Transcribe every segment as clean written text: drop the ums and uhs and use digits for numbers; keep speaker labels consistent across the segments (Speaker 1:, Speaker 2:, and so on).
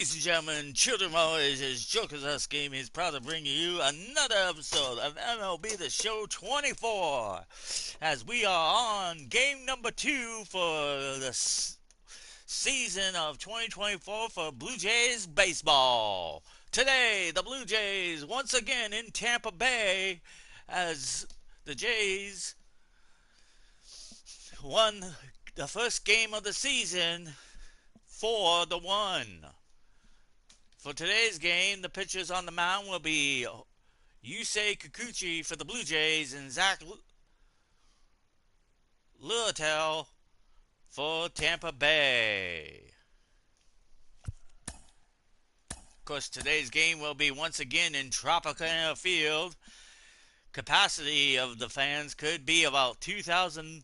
Speaker 1: Ladies and gentlemen, children of all ages, Joker's Us Game is proud to bring you another episode of MLB The Show 24, as we are on game number 2 for the season of 2024 for Blue Jays baseball. Today, the Blue Jays once again in Tampa Bay, as the Jays won the first game of the season 4-1. For today's game, the pitchers on the mound will be Yusei Kikuchi for the Blue Jays and Zach Littell for Tampa Bay. Of course, today's game will be once again in Tropicana Field. Capacity of the fans could be about 2,000,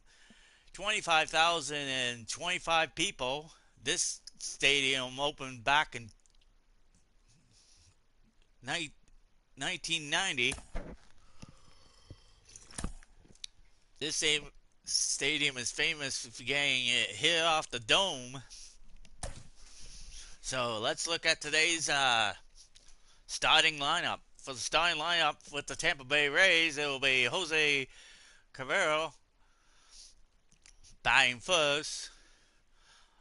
Speaker 1: 25,000, and 25 people. This stadium opened back in 1990. This same stadium is famous for getting it hit off the dome. So let's look at today's starting lineup. For the starting lineup with the Tampa Bay Rays, it will be Jose Carrero batting first.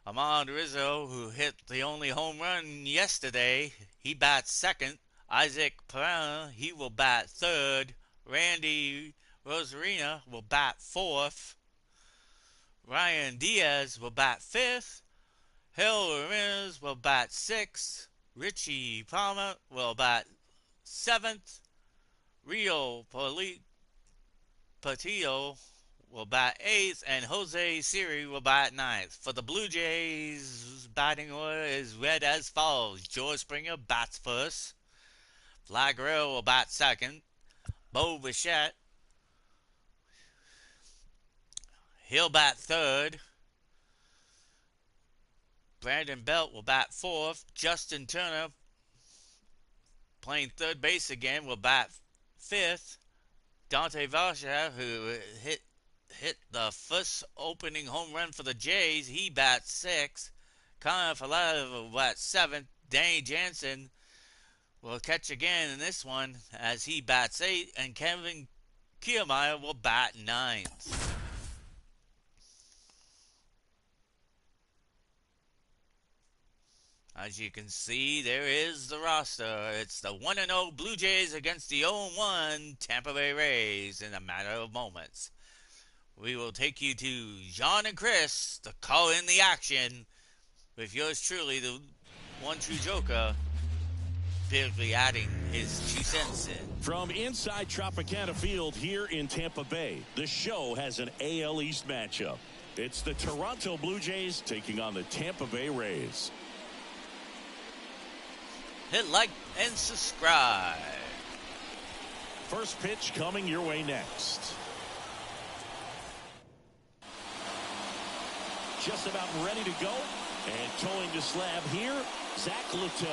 Speaker 1: Ahmad Rizzo, who hit the only home run yesterday, he bats second. Isaac Perana, he will bat third. Randy Rosarina will bat fourth. Ryan Diaz will bat fifth. Hill Ramirez will bat sixth. Richie Palmer will bat seventh. Rio Portillo will bat eighth, and Jose Siri will bat ninth. For the Blue Jays, batting order is read as follows. George Springer bats first. Vlad Guerrero will bat second. Bo Bichette, he'll bat third. Brandon Belt will bat fourth. Justin Turner, playing third base again, will bat fifth. Dante Valcha, who hit the first opening home run for the Jays, he bats sixth. Connor Falata will bat seventh. Danny Jansen will catch again in this one as he bats eighth, and Kevin Kiermaier will bat ninth. As you can see, there is the roster. It's the 1-0 Blue Jays against the 0-1 Tampa Bay Rays in a matter of moments. We will take you to John and Chris to call in the action with yours truly, the one true Joker, basically adding his 2 cents in.
Speaker 2: From inside Tropicana Field here in Tampa Bay, the show has an AL East matchup. It's the Toronto Blue Jays taking on the Tampa Bay Rays.
Speaker 1: Hit like and subscribe.
Speaker 2: First pitch coming your way next. Just about ready to go. And towing the slab here, Zach Littell.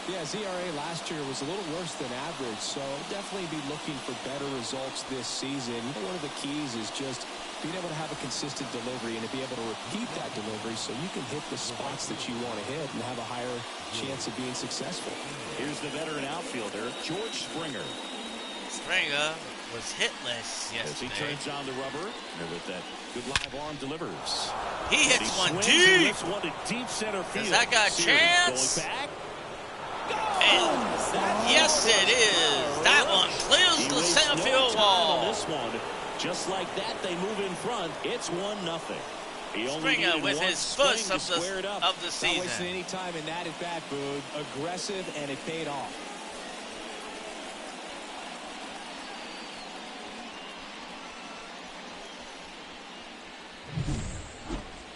Speaker 3: Yeah, his ERA last year was a little worse than average, so definitely be looking for better results this season. One of the keys is just being able to have a consistent delivery and to be able to repeat that delivery so you can hit the spots that you want to hit and have a higher chance of being successful.
Speaker 2: Here's the veteran outfielder, George Springer.
Speaker 1: Springer was hitless yesterday.
Speaker 2: As he turns on the rubber, and with that good live arm delivers.
Speaker 1: He hits one
Speaker 2: swings
Speaker 1: deep.
Speaker 2: and hits one to deep center field.
Speaker 1: Does that got a chance?
Speaker 2: Going back.
Speaker 1: And yes, it is. That one clears the center field wall.
Speaker 2: On this one, just like that, they move in front. It's 1-0.
Speaker 1: Springer with his first of the
Speaker 3: Not wasting
Speaker 1: season.
Speaker 3: any time in that at bat, Boog. Aggressive, and it paid off.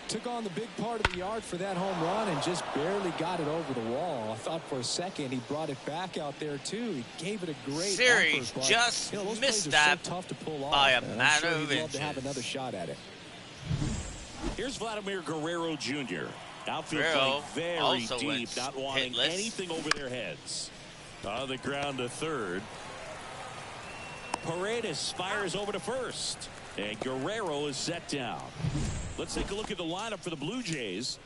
Speaker 3: Took on the big part of the yard for that home run and just barely got it over the wall. I thought for a second he brought it back out there too. He gave it a great
Speaker 1: Siri
Speaker 3: effort, but,
Speaker 1: just
Speaker 3: those
Speaker 1: missed
Speaker 3: plays are
Speaker 1: that
Speaker 3: so tough to pull off,
Speaker 1: by a
Speaker 3: and
Speaker 1: matter
Speaker 3: I'm sure
Speaker 1: of
Speaker 3: he'd love to have
Speaker 1: inches.
Speaker 3: another shot at it.
Speaker 2: Here's Vladimir Guerrero Jr. Outfield
Speaker 1: Guerrero
Speaker 2: playing very
Speaker 1: also
Speaker 2: deep,
Speaker 1: went
Speaker 2: not wanting
Speaker 1: hitless.
Speaker 2: anything over their heads. On the ground to third. Paredes fires over to first. And Guerrero is set down. Let's take a look at the lineup for the Blue Jays.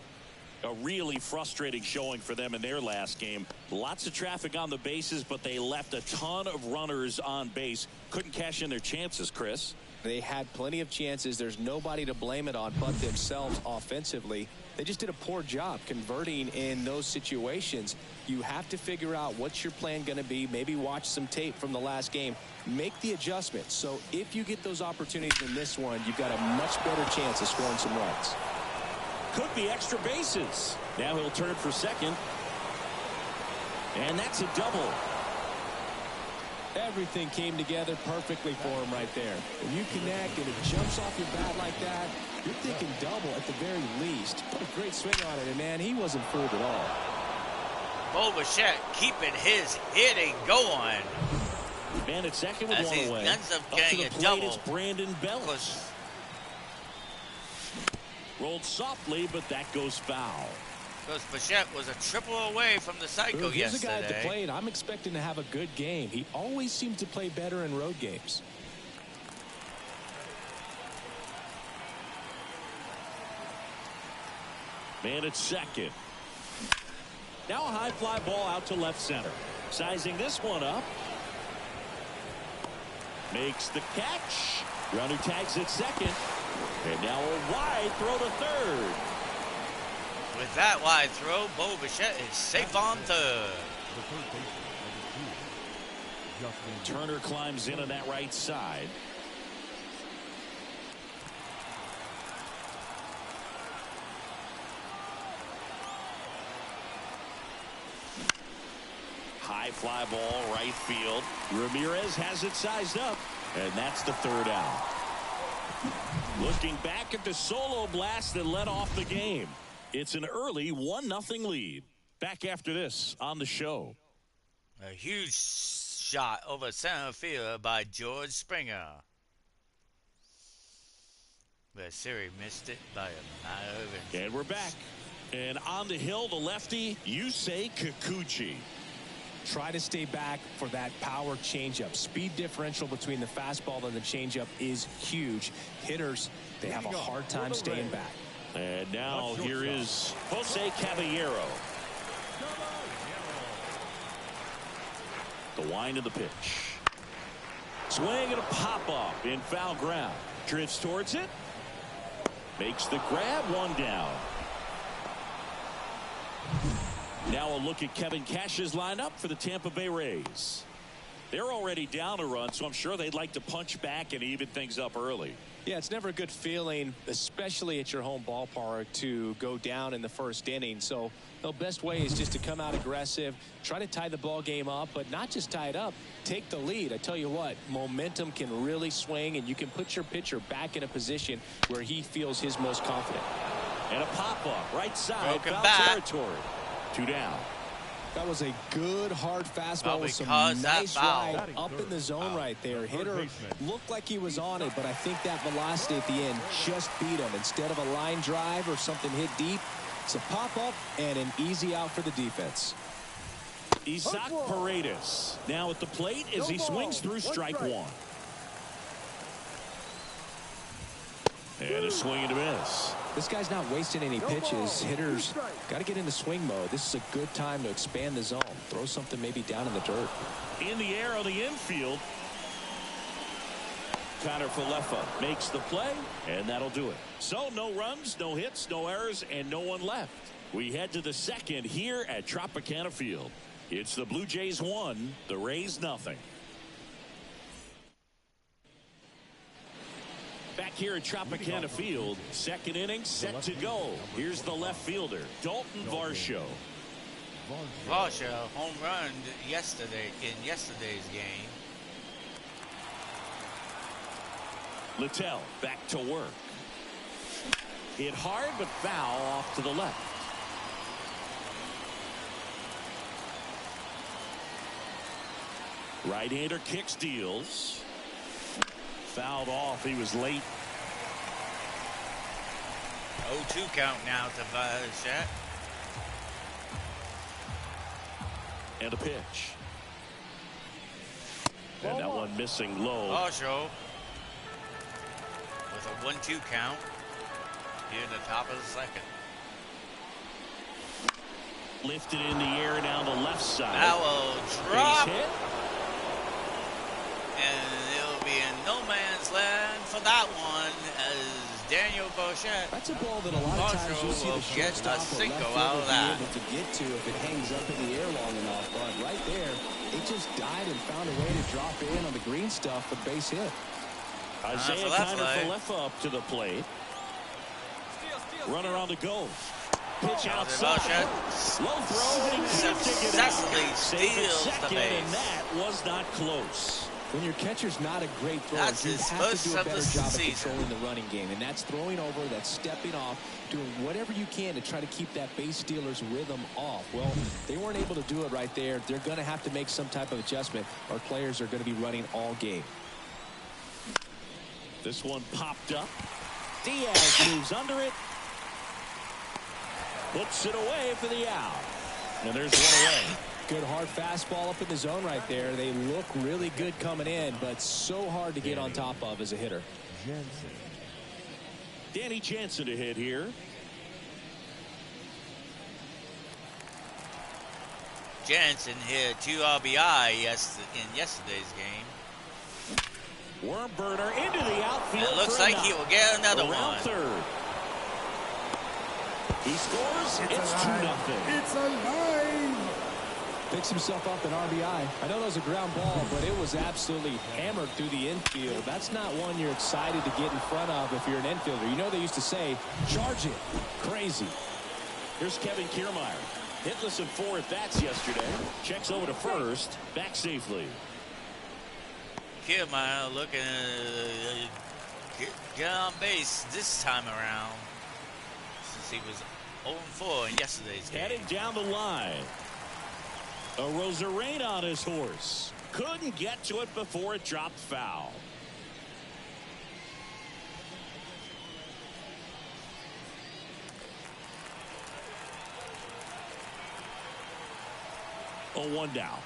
Speaker 2: A really frustrating showing for them in their last game. Lots of traffic on the bases, but they left a ton of runners on base. Couldn't cash in their chances, Chris.
Speaker 3: They had plenty of chances. There's nobody to blame it on but themselves offensively. They just did a poor job converting in those situations. You have to figure out what's your plan going to be. Maybe watch some tape from the last game. Make the adjustments. So if you get those opportunities in this one, you've got a much better chance of scoring some runs.
Speaker 2: Could be extra bases. Now he'll turn for second. And that's a double.
Speaker 3: Everything came together perfectly for him right there. When you connect and it jumps off your bat like that, you're thinking double at the very least. Put a great swing on it, and man, he wasn't fooled at all.
Speaker 1: Bo Bichette keeping his hitting going.
Speaker 2: Man at second with
Speaker 1: as
Speaker 2: one
Speaker 1: he
Speaker 2: away.
Speaker 1: ends up
Speaker 2: Up
Speaker 1: getting
Speaker 2: to
Speaker 1: a
Speaker 2: the plate
Speaker 1: double.
Speaker 2: is Brandon Bellis. Rolled softly, but that goes foul.
Speaker 1: Because Bichette was a triple away from the cycle
Speaker 3: Here's
Speaker 1: yesterday.
Speaker 3: a guy at the plate. I'm expecting to have a good game. He always seems to play better in road games.
Speaker 2: Man at second. Now a high fly ball out to left center. Sizing this one up. Makes the catch. Runner tags at second. And now a wide throw to third.
Speaker 1: With that wide throw, Bo Bichette is safe on third.
Speaker 2: Turner climbs in on that right side. High fly ball right field. Ramirez has it sized up, and that's the third out. Looking back at the solo blast that led off the game. It's an early 1-0 lead. Back after this on the show.
Speaker 1: A huge shot over center field by George Springer. But Siri missed it by a matter of inches.
Speaker 2: And we're back. And on the hill, the lefty, Yusei Kikuchi.
Speaker 3: Try to stay back for that power changeup. Speed differential between the fastball and the changeup is huge. Hitters, they have a hard time staying back.
Speaker 2: And now here is Jose Caballero. The wind of the pitch. Swing and a pop-up in foul ground. Drifts towards it. Makes the grab, one down. Now a look at Kevin Cash's lineup for the Tampa Bay Rays. They're already down a run, so I'm sure they'd like to punch back and even things up early.
Speaker 3: Yeah, it's never a good feeling, especially at your home ballpark, to go down in the first inning. So the best way is just to come out aggressive, try to tie the ball game up, but not just tie it up, take the lead. I tell you what, momentum can really swing, and you can put your pitcher back in a position where he feels his most confident.
Speaker 2: And a pop-up, right side,
Speaker 1: Broken
Speaker 2: foul
Speaker 1: bat.
Speaker 2: territory. 2 down.
Speaker 3: That was a good hard fastball with some
Speaker 1: because that
Speaker 3: nice
Speaker 1: foul.
Speaker 3: ride up in the zone right there. Hitter looked like he was on it, but I think that velocity at the end just beat him. Instead of a line drive or something hit deep, it's a pop-up and an easy out for the defense.
Speaker 2: Isaac Paredes now at the plate as he swings through strike one. And a swing and a miss.
Speaker 3: This guy's not wasting any pitches. Hitters got to get into swing mode. This is a good time to expand the zone. Throw something maybe down in the dirt.
Speaker 2: In the air on the infield. Connor Falefa makes the play, and that'll do it. So no runs, no hits, no errors, and no one left. We head to the second here at Tropicana Field. It's the Blue Jays 1, the Rays nothing. Back here at Tropicana Field, second inning set to go. Here's the left fielder, Dalton Varsho.
Speaker 1: Varsho home run yesterday in yesterday's game.
Speaker 2: Littell back to work. Hit hard but foul off to the left. Right-hander kicks, deals. Fouled off. He was late.
Speaker 1: 0-2 count now to Bichette.
Speaker 2: And a pitch. And that one missing low.
Speaker 1: Varsho with a 1-2 count here in the top of the second.
Speaker 2: Lifted in the air down the left side.
Speaker 1: That will drop.
Speaker 2: Base hit.
Speaker 1: And it'll be in no man's land for that one as Daniel Bichette.
Speaker 3: That's a ball that a lot of times you'll see the shortstop or left fielder be able to get to if it hangs up in the air long enough. But right there, it just died and found a way to drop in on the green stuff for the base hit.
Speaker 2: Isaiah Falefa up to the plate. Runner on the go. Pitch outside. Low throw.
Speaker 1: Successfully steals the base.
Speaker 2: And that was not close.
Speaker 3: When your catcher's not a great thrower,
Speaker 1: that's
Speaker 3: you
Speaker 1: his
Speaker 3: have to
Speaker 1: first
Speaker 3: do a
Speaker 1: of
Speaker 3: better
Speaker 1: the
Speaker 3: job of
Speaker 1: season.
Speaker 3: controlling the running game. And that's throwing over, that's stepping off, doing whatever you can to try to keep that base stealer's rhythm off. Well, they weren't able to do it right there. They're going to have to make some type of adjustment. Our players are going to be running all game.
Speaker 2: This one popped up. Diaz moves under it. Puts it away for the out. And there's one away.
Speaker 3: Good hard fastball up in the zone right there. They look really good coming in, but so hard to get on top of as a hitter.
Speaker 2: Danny Jansen to hit here.
Speaker 1: Jansen hit 2 RBI in yesterday's game.
Speaker 2: Worm burner into the outfield.
Speaker 1: It looks like he will get another one.
Speaker 2: Third. He scores. It's 2-0.
Speaker 4: It's alive.
Speaker 3: Picks himself up an RBI. I know that was a ground ball, but it was absolutely hammered through the infield. That's not one you're excited to get in front of if you're an infielder. You know they used to say, charge it. Crazy.
Speaker 2: Here's Kevin Kiermaier. Hitless in 4 at-bats yesterday. Checks over to first. Back safely.
Speaker 1: Kiermaier looking to get on base this time around since he was 0-4 in yesterday's game.
Speaker 2: Heading down the line. A Rosarena on his horse. Couldn't get to it before it dropped foul. Oh, 1 down.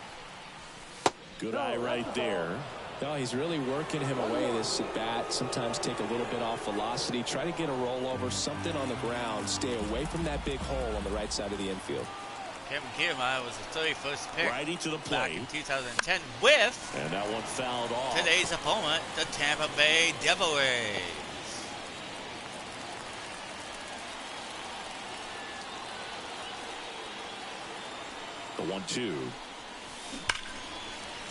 Speaker 2: Good eye right there.
Speaker 3: No, he's really working him away this at bat. Sometimes take a little bit off velocity. Try to get a rollover, something on the ground. Stay away from that big hole on the right side of the infield.
Speaker 1: Kevin Kiermaier was the 31st pick
Speaker 2: Righty to the
Speaker 1: back
Speaker 2: plate.
Speaker 1: in 2010 with
Speaker 2: And that one fouled off.
Speaker 1: today's opponent, the Tampa Bay Devil Rays.
Speaker 2: The 1-2.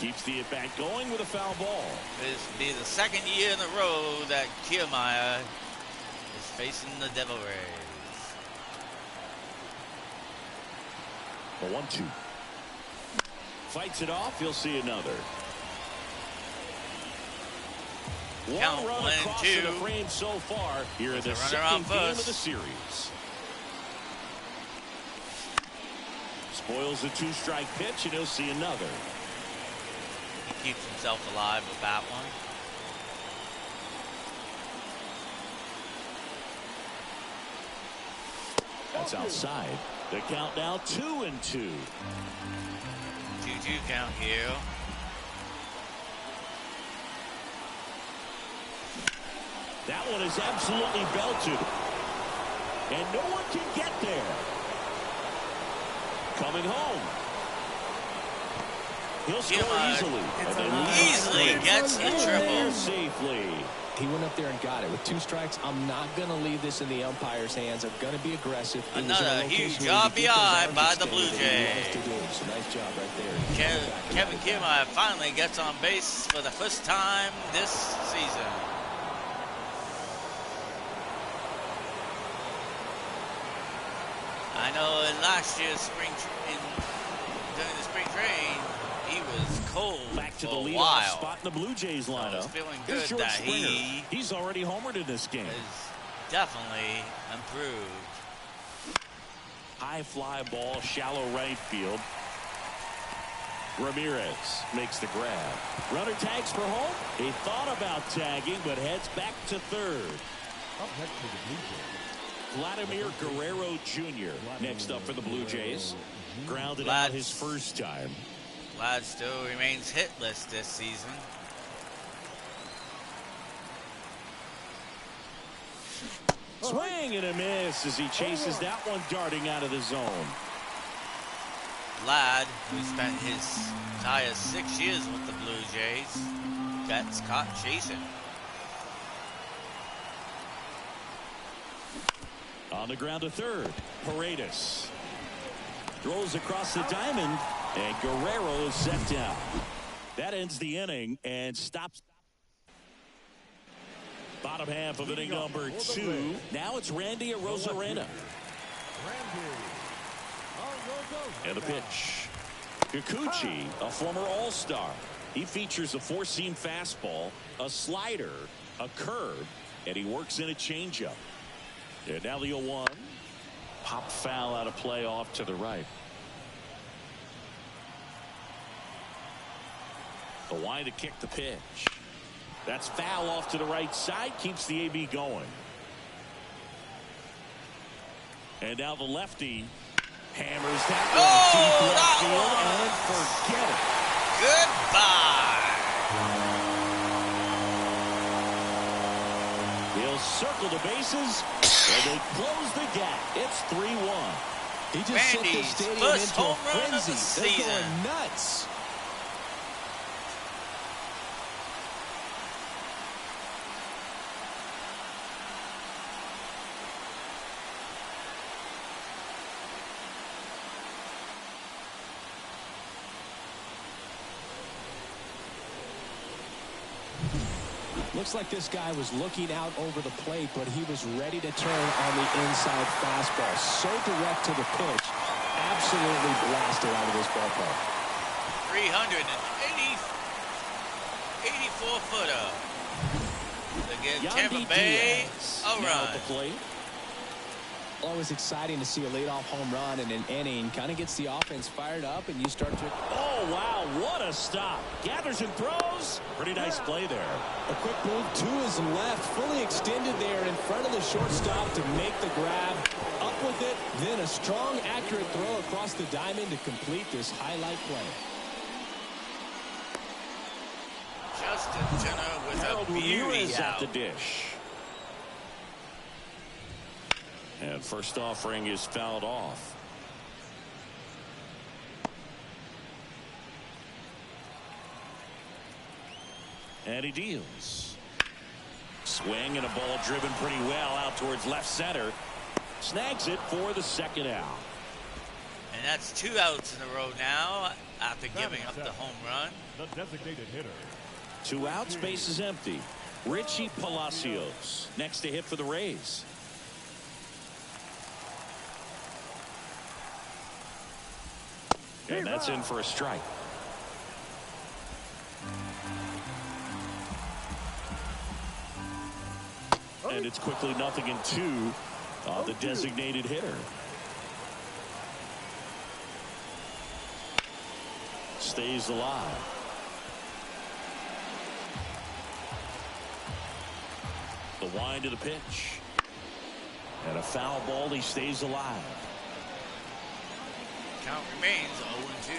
Speaker 2: Keeps the at-bat going with a foul ball.
Speaker 1: This will be the second year in a row that Kiermaier is facing the Devil Rays.
Speaker 2: The 1-2. Fights it off. You'll see another.
Speaker 1: Count,
Speaker 2: One run
Speaker 1: 1 and
Speaker 2: across
Speaker 1: 2.
Speaker 2: the frame so far here in the
Speaker 1: There's a runner on
Speaker 2: second game of
Speaker 1: first.
Speaker 2: the series. Spoils the 2-strike pitch, and he'll see another.
Speaker 1: He keeps himself alive with that one.
Speaker 2: That's outside. The count now 2-2.
Speaker 1: 2-2 count here.
Speaker 2: That one is absolutely belted. And no one can get there. Coming home. He'll score easily.
Speaker 1: Easily gets the triple.
Speaker 2: Safely.
Speaker 3: He went up there and got it. With 2 strikes, I'm not going to leave this in the umpire's hands. I'm going to be aggressive.
Speaker 1: Another huge RBI by the Blue Jays.
Speaker 3: So nice job right there.
Speaker 1: Kevin Kiermaier finally gets on base for the first time this season. I know in last year's during the spring train, he was cold
Speaker 2: Back to the
Speaker 1: for a
Speaker 2: leadoff
Speaker 1: while.
Speaker 2: spot in the Blue Jays
Speaker 1: I was
Speaker 2: lineup.
Speaker 1: feeling
Speaker 2: Here's
Speaker 1: good
Speaker 2: George
Speaker 1: that
Speaker 2: Springer.
Speaker 1: he
Speaker 2: He's already homered in this game.
Speaker 1: is definitely improved.
Speaker 2: High fly ball, shallow right field. Ramirez makes the grab. Runner tags for home. He thought about tagging, but heads back to third.
Speaker 4: Up next for the Blue Jays.
Speaker 2: Vladimir Guerrero Jr. next up for the Blue Jays. Grounded out his first time.
Speaker 1: Vlad still remains hitless this season.
Speaker 2: Swing and a miss as he chases that one darting out of the zone.
Speaker 1: lad who spent his entire 6 years with the Blue Jays gets caught chasing.
Speaker 2: On the ground to third. Paredes throws across the diamond, and Guerrero is set down. That ends the inning and stops. Bottom half of inning number 2. Now it's Randy Arozarena. And the pitch. Kikuchi, a former All-Star. He features a four-seam fastball, a slider, a curve, and he works in a changeup. And now the 0-1. Pop foul out of play off to the right. The line to kick the pitch. That's foul off to the right side. Keeps the AB going. And now the lefty hammers that one deep left field and forget it.
Speaker 1: Goodbye.
Speaker 2: He'll circle the bases and they close the gap. It's 3-1.
Speaker 3: He just sent the
Speaker 1: Randy's
Speaker 3: stadium
Speaker 1: first
Speaker 3: into a
Speaker 1: home run of the
Speaker 3: frenzy. They're
Speaker 1: season.
Speaker 3: going nuts. Looks like this guy was looking out over the plate, but he was ready to turn on the inside fastball. So direct to the pitch. Absolutely blasted out of this ballpark.
Speaker 1: 384-footer. To give Tampa
Speaker 2: Yandy
Speaker 1: Bay
Speaker 2: Diaz
Speaker 1: a
Speaker 2: now
Speaker 1: run.
Speaker 2: at the plate.
Speaker 3: Always exciting to see a leadoff home run in an inning. Kind of gets the offense fired up, and you start to...
Speaker 2: Oh, wow, what a stop. Gathers and throws. Pretty nice play there.
Speaker 3: A quick move to his left, fully extended there in front of the shortstop to make the grab. Up with it, then a strong, accurate throw across the diamond to complete this highlight play.
Speaker 1: Justin Turner with a beauty
Speaker 2: Ramirez at
Speaker 1: out.
Speaker 2: the dish. And first offering is fouled off. And he deals. Swing and a ball driven pretty well out towards left center. Snags it for the second out.
Speaker 1: And that's 2 outs in a row now after giving up the home run.
Speaker 4: The designated hitter.
Speaker 2: 2 outs, base is empty. Richie Palacios next to hit for the Rays. And that's in for a strike. And it's quickly 0-2 on the designated hitter. Stays alive. The wind of the pitch. And a foul ball. He stays alive.
Speaker 1: Count remains 0-2.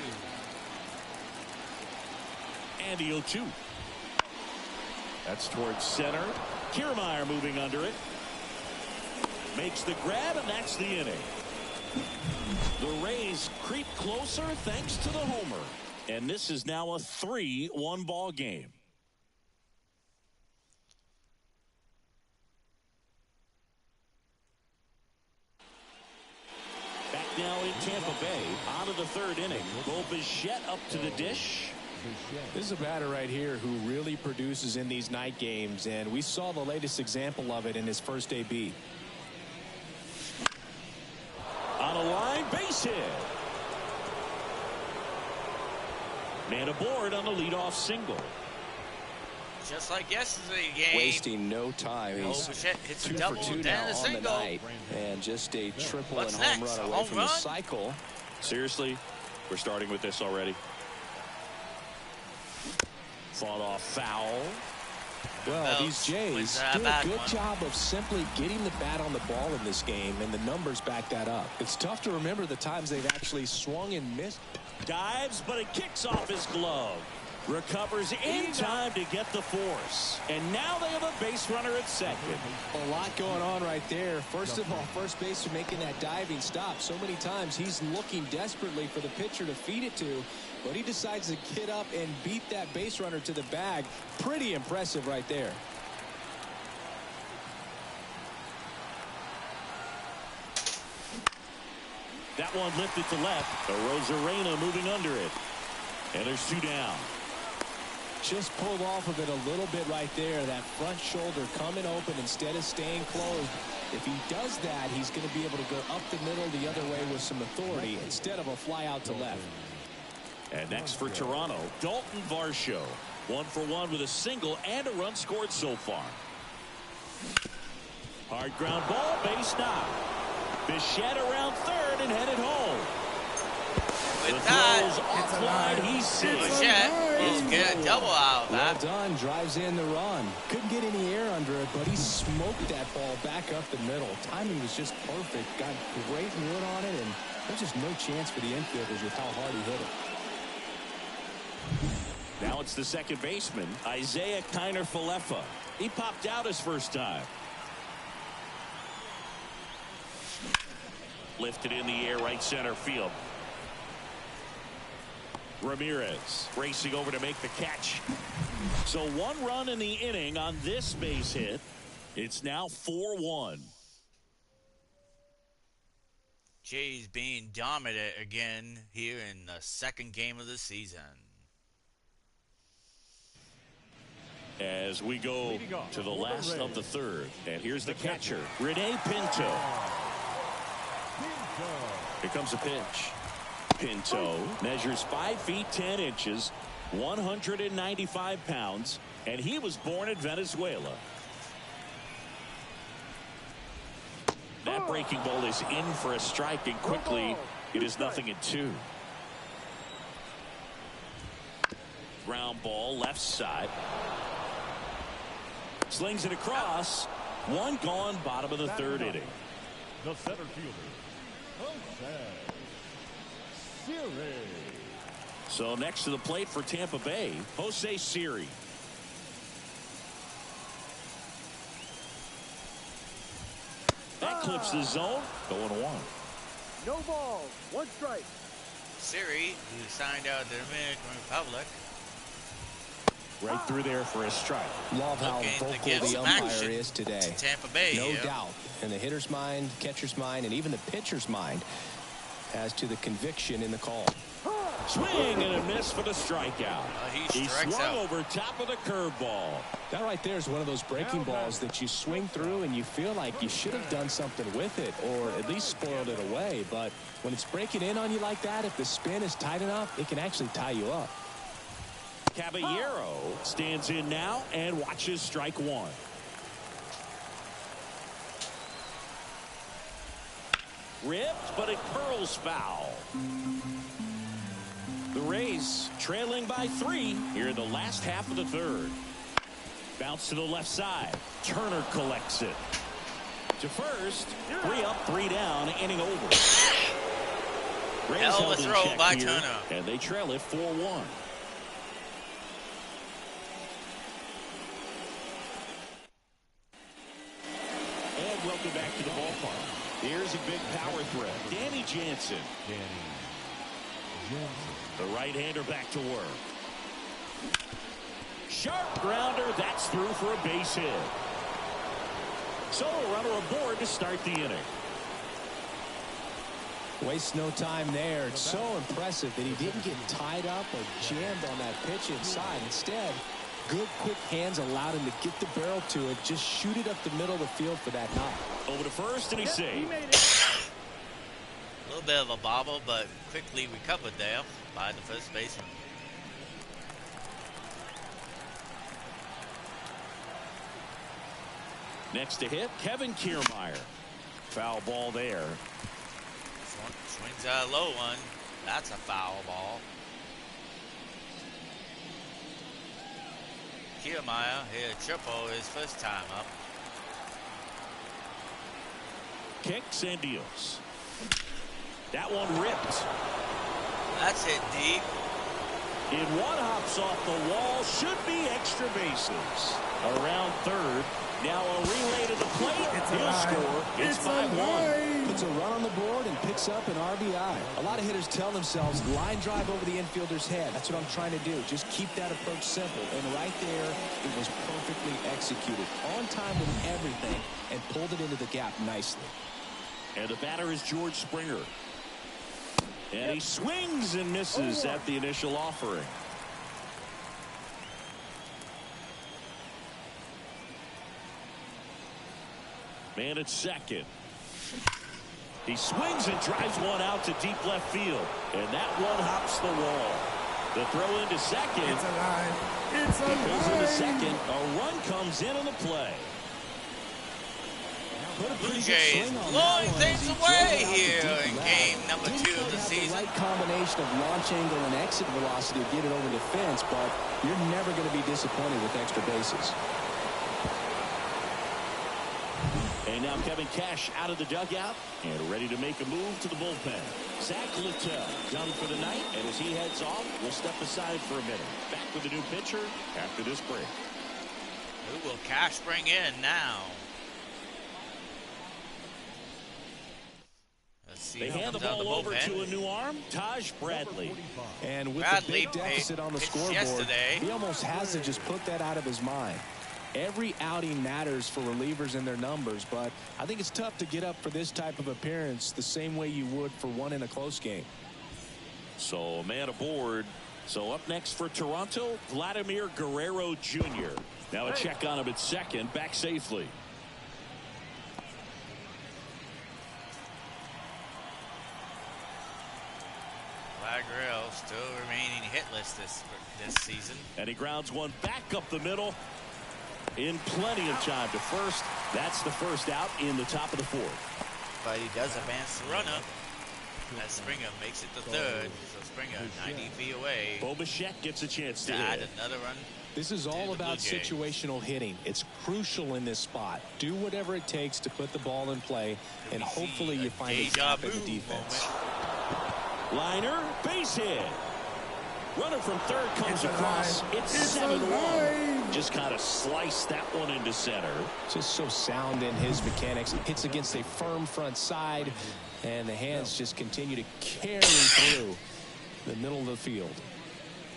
Speaker 2: And the 0-2. That's towards center. Kiermaier moving under it. Makes the grab, and that's the inning. The Rays creep closer thanks to the homer. And this is now a 3-1 ball game. Back now in Tampa Bay. On to the third inning. Bo Bichette up to the dish.
Speaker 3: This is a batter right here who really produces in these night games, and we saw the latest example of it in his first AB.
Speaker 2: On a line, base hit. Man aboard on the leadoff single.
Speaker 1: Just like yesterday's game.
Speaker 3: Wasting no time. He's
Speaker 1: Bichette hits a
Speaker 3: 2
Speaker 1: double
Speaker 3: for 2
Speaker 1: and
Speaker 3: now
Speaker 1: a
Speaker 3: on the
Speaker 1: single.
Speaker 3: night, and just a triple
Speaker 1: What's
Speaker 3: and home
Speaker 1: next?
Speaker 3: run
Speaker 1: A
Speaker 3: away
Speaker 1: home
Speaker 3: from the
Speaker 1: run?
Speaker 3: cycle.
Speaker 2: Seriously, we're starting with this already. Fought off foul.
Speaker 3: Well,
Speaker 1: Belts
Speaker 3: these Jays
Speaker 1: wins
Speaker 3: do
Speaker 1: a
Speaker 3: a
Speaker 1: bad
Speaker 3: good
Speaker 1: one.
Speaker 3: job of simply getting the bat on the ball in this game, and the numbers back that up. It's tough to remember the times they've actually swung and missed.
Speaker 2: Dives, but it kicks off his glove. Recovers in time to get the force. And now they have a base runner at second.
Speaker 3: A lot going on right there. First of all, first baseman making that diving stop. So many times he's looking desperately for the pitcher to feed it to, but he decides to get up and beat that base runner to the bag. Pretty impressive right there.
Speaker 2: That one lifted to left. Arozarena moving under it. And there's 2 down.
Speaker 3: Just pulled off of it a little bit right there. That front shoulder coming open instead of staying closed. If he does that, he's going to be able to go up the middle the other way with some authority instead of a fly out to left.
Speaker 2: And next for Toronto, Dalton Varsho. 1 for 1 with a single and a run scored so far. Hard ground ball, base knock. Bichette around third and headed home.
Speaker 1: With that,
Speaker 2: offline, he's safe.
Speaker 1: Bichette is good. Double out.
Speaker 3: Well done. Drives in the run. Couldn't get any air under it, but he smoked that ball back up the middle. Timing was just perfect. Got great wood on it, and there's just no chance for the infielders with how hard he hit it.
Speaker 2: Now it's the second baseman, Isaiah Kiner-Falefa. He popped out his first time. Lifted in the air, right center field. Ramirez racing over to make the catch. So 1 run in the inning on this base hit. It's now 4-1.
Speaker 1: Jays being dominant again here in the second game of the season.
Speaker 2: As we go to the last of the third. And here's the catcher, Rene Pinto. Here comes a pitch. Pinto measures 5 feet 10 inches, 195 pounds, and he was born in Venezuela. That breaking ball is in for a strike, and quickly it is 0-2. Ground ball left side. Slings it across. 1 gone, bottom of the third inning.
Speaker 4: The center fielder, Jose Siri.
Speaker 2: So next to the plate for Tampa Bay, Jose Siri. That clips the zone. 0-1.
Speaker 5: No ball, 1 strike.
Speaker 1: Siri, who signed out of the Dominican Republic.
Speaker 2: Right through there for a strike.
Speaker 3: Love how
Speaker 1: Looking to
Speaker 3: vocal
Speaker 1: give
Speaker 3: the
Speaker 1: some
Speaker 3: umpire
Speaker 1: action
Speaker 3: is today.
Speaker 1: to Tampa Bay
Speaker 3: No
Speaker 1: here.
Speaker 3: doubt. In the hitter's mind, catcher's mind, and even the pitcher's mind as to the conviction in the call.
Speaker 2: Swing and a miss for the strikeout.
Speaker 1: He
Speaker 2: He
Speaker 1: strikes
Speaker 2: swung
Speaker 1: out.
Speaker 2: over top of the curveball.
Speaker 3: That right there is one of those breaking balls that you swing through and you feel like you should have done something with it or at least spoiled it away. But when it's breaking in on you like that, if the spin is tight enough, it can actually tie you up.
Speaker 2: Caballero stands in now and watches strike 1. Ripped, but it curls foul. The Rays trailing by 3 here in the last half of the third. Bounce to the left side. Turner collects it. To first. 3 up, 3 down, inning over. Rays
Speaker 1: Hell of a
Speaker 2: held in
Speaker 1: throw
Speaker 2: check
Speaker 1: by
Speaker 2: here,
Speaker 1: Turner.
Speaker 2: and they trail it 4-1. And welcome back to the ballpark. Here's a big power threat. Danny Jansen. The right-hander back to work. Sharp grounder. That's through for a base hit. So a runner aboard to start the inning.
Speaker 3: Wastes no time there. It's so impressive that he didn't get tied up or jammed on that pitch inside. Instead, good quick hands allowed him to get the barrel to it. Just shoot it up the middle of the field for that knock.
Speaker 2: Over to first, and he's safe.
Speaker 1: A little bit of a bobble, but quickly recovered there by the first baseman.
Speaker 2: Next to hit, Kevin Kiermaier. Foul ball there.
Speaker 1: Swings a low one. That's a foul ball. Kiermaier here triple his first time up.
Speaker 2: Kicks and deals. That one ripped.
Speaker 1: That's hit deep.
Speaker 2: In one hops off the wall. Should be extra bases. Around third. Now a relay to the plate. He'll score. It's 5-1.
Speaker 3: Puts a run on the board and picks up an RBI. A lot of hitters tell themselves, line drive over the infielder's head. That's what I'm trying to do. Just keep that approach simple. And right there, it was perfectly executed. On time with everything and pulled it into the gap nicely.
Speaker 2: And the batter is George Springer. And he swings and misses at the initial offering. Man at second. He swings and drives one out to deep left field. And that one hops the wall. The throw into second.
Speaker 6: It's alive. It's
Speaker 2: alive. He goes into
Speaker 6: alive.
Speaker 2: second. A run comes in on the play.
Speaker 1: Blue Jays blowing things away here in game number 2 of the season.
Speaker 3: The right combination of launch angle and exit velocity to get it over the fence, but you're never going to be disappointed with extra bases.
Speaker 2: And now Kevin Cash out of the dugout and ready to make a move to the bullpen. Zach Littell done for the night, and as he heads off, we'll step aside for a minute. Back with a new pitcher after this break.
Speaker 1: Who will Cash bring in now? Let's see.
Speaker 2: They hand the ball over to a new arm, Taj Bradley.
Speaker 3: And with
Speaker 1: Bradley
Speaker 3: the big deficit on the scoreboard,
Speaker 1: yesterday.
Speaker 3: he almost has to just put that out of his mind. Every outing matters for relievers and their numbers, but I think it's tough to get up for this type of appearance the same way you would for one in a close game.
Speaker 2: So a man aboard. So up next for Toronto, Vladimir Guerrero Jr. Now a check on him at second, back safely.
Speaker 1: Guerrero still remaining hitless this season.
Speaker 2: And he grounds one back up the middle. In plenty of time to first. That's the first out in the top of the fourth.
Speaker 1: But he does advance the runner. As Springer makes it to third. So Springer 90 feet away.
Speaker 2: Bo Bichette gets a chance to
Speaker 1: add
Speaker 2: hit.
Speaker 1: another run.
Speaker 3: This is all about situational hitting. It's crucial in this spot. Do whatever it takes to put the ball in play, and hopefully you find a gap in the defense.
Speaker 2: Liner, base hit. Runner from third comes across. It's 7-1. Just kind of sliced that one into center.
Speaker 3: Just so sound in his mechanics. Hits against a firm front side, and the hands just continue to carry through the middle of the field.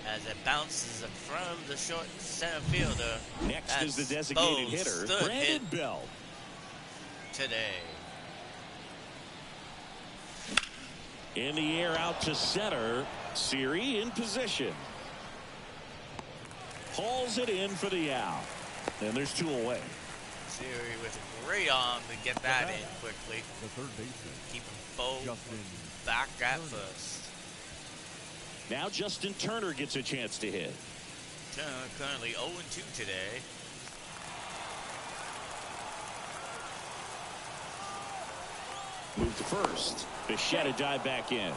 Speaker 1: As it bounces from the short center fielder.
Speaker 2: Next is the designated hitter, Brandon Belt.
Speaker 1: Today.
Speaker 2: In the air out to center. Siri in position. Hauls it in for the out. And there's 2 away.
Speaker 1: Siri with a great arm to get that in quickly.
Speaker 4: The third baseman.
Speaker 1: Keeping Bo back at first.
Speaker 2: Now Justin Turner gets a chance to hit.
Speaker 1: Turner currently 0-2 today.
Speaker 2: Move to first. Bichette a dive back in.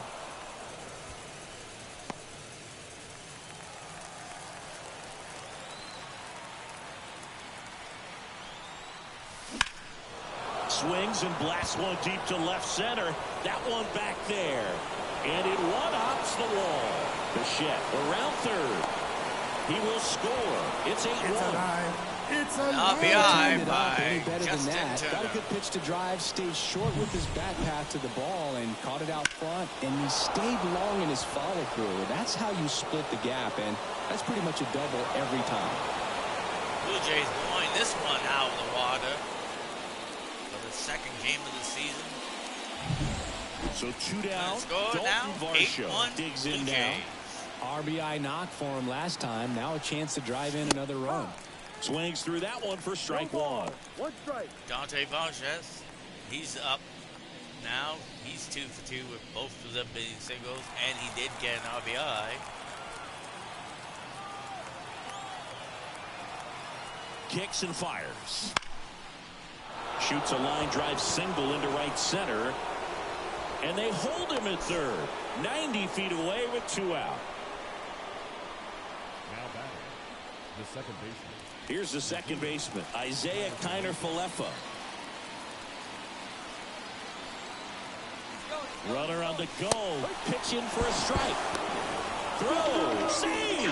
Speaker 2: Swings and blasts one deep to left center. That one back there. And it one-hops the wall. Bichette around third. He will score. It's 8-1.
Speaker 6: It's
Speaker 1: RBI by
Speaker 3: Justin
Speaker 1: Turner.
Speaker 3: Got a good pitch to drive, stayed short with his back path to the ball and caught it out front, and he stayed long in his follow through. That's how you split the gap, and that's pretty much a double every time.
Speaker 1: Blue Jays blowing this one out of the water for the second game of the season.
Speaker 2: So 2 down.
Speaker 1: Score now,
Speaker 2: Varsho
Speaker 1: 8-1
Speaker 2: digs
Speaker 1: Blue
Speaker 2: in now.
Speaker 1: Jays.
Speaker 3: RBI knock for him last time. Now a chance to drive in another run.
Speaker 2: Swings through that one for strike one.
Speaker 5: 1 strike.
Speaker 1: Dante Vargas, he's up now. He's 2 for 2 with both of them being singles, and he did get an RBI.
Speaker 2: Kicks and fires. Shoots a line drive single into right center. And they hold him at third. 90 feet away with 2 out.
Speaker 4: Now batting, the second baseman.
Speaker 2: Here's the second baseman, Isaiah Kiner-Falefa. Runner on the go. Pitch in for a strike. Throw. See.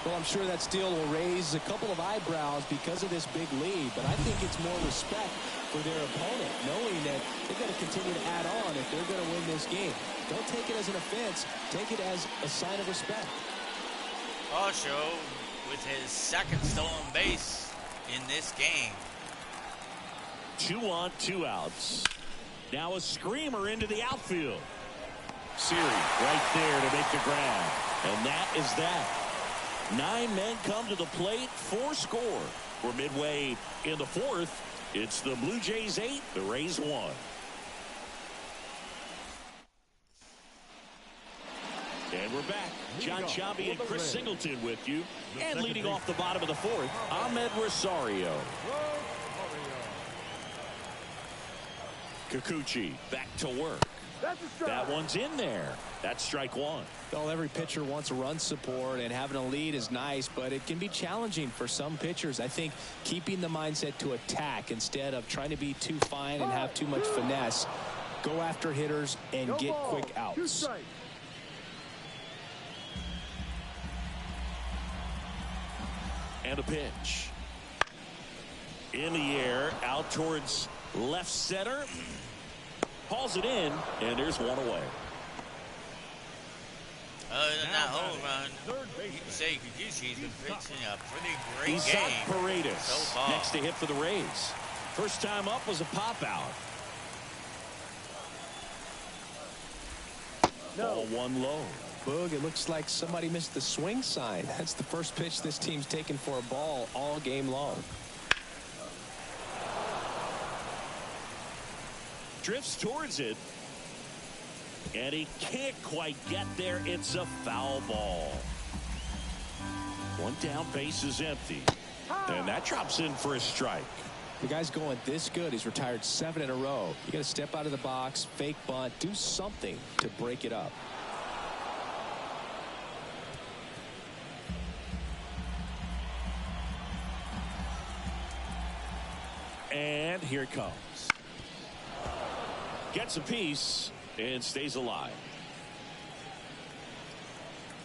Speaker 3: Well, I'm sure that steal will raise a couple of eyebrows because of this big lead, but I think it's more respect for their opponent, knowing that they've got to continue to add on if they're going to win this game. Don't take it as an offense. Take it as a sign of respect.
Speaker 1: Varsho with his second stolen base in this game.
Speaker 2: 2 on, 2 outs. Now a screamer into the outfield. Siri right there to make the grab. And that is that. 9 men come to the plate, 4 score. We're midway in the 4th. It's the Blue Jays 8, the Rays 1. And we're back. John Chambi and Chris Singleton with you. And leading off the bottom of the 4th, Ahmed Rosario. Kikuchi back to work. That one's in there. That's strike 1.
Speaker 3: Well, every pitcher wants run support, and having a lead is nice, but it can be challenging for some pitchers. I think keeping the mindset to attack instead of trying to be too fine and have too much finesse. Go after hitters and get quick outs.
Speaker 2: And a pitch. In the air, out towards left center. Hauls it in, and there's one away.
Speaker 1: Other than that home run, you can say Kikuchi's been pitching a pretty great
Speaker 2: Isaac
Speaker 1: game
Speaker 2: Paredes
Speaker 1: so far.
Speaker 2: next to hit for the Rays. First time up was a pop out. Ball 1 low.
Speaker 3: Boog, it looks like somebody missed the swing sign. That's the first pitch this team's taken for a ball all game long.
Speaker 2: Drifts towards it. And he can't quite get there. It's a foul ball. 1 down, base is empty. And that drops in for a strike.
Speaker 3: The guy's going this good. He's retired 7 in a row. You got to step out of the box, fake bunt, do something to break it up.
Speaker 2: And here it comes. Gets a piece and stays alive.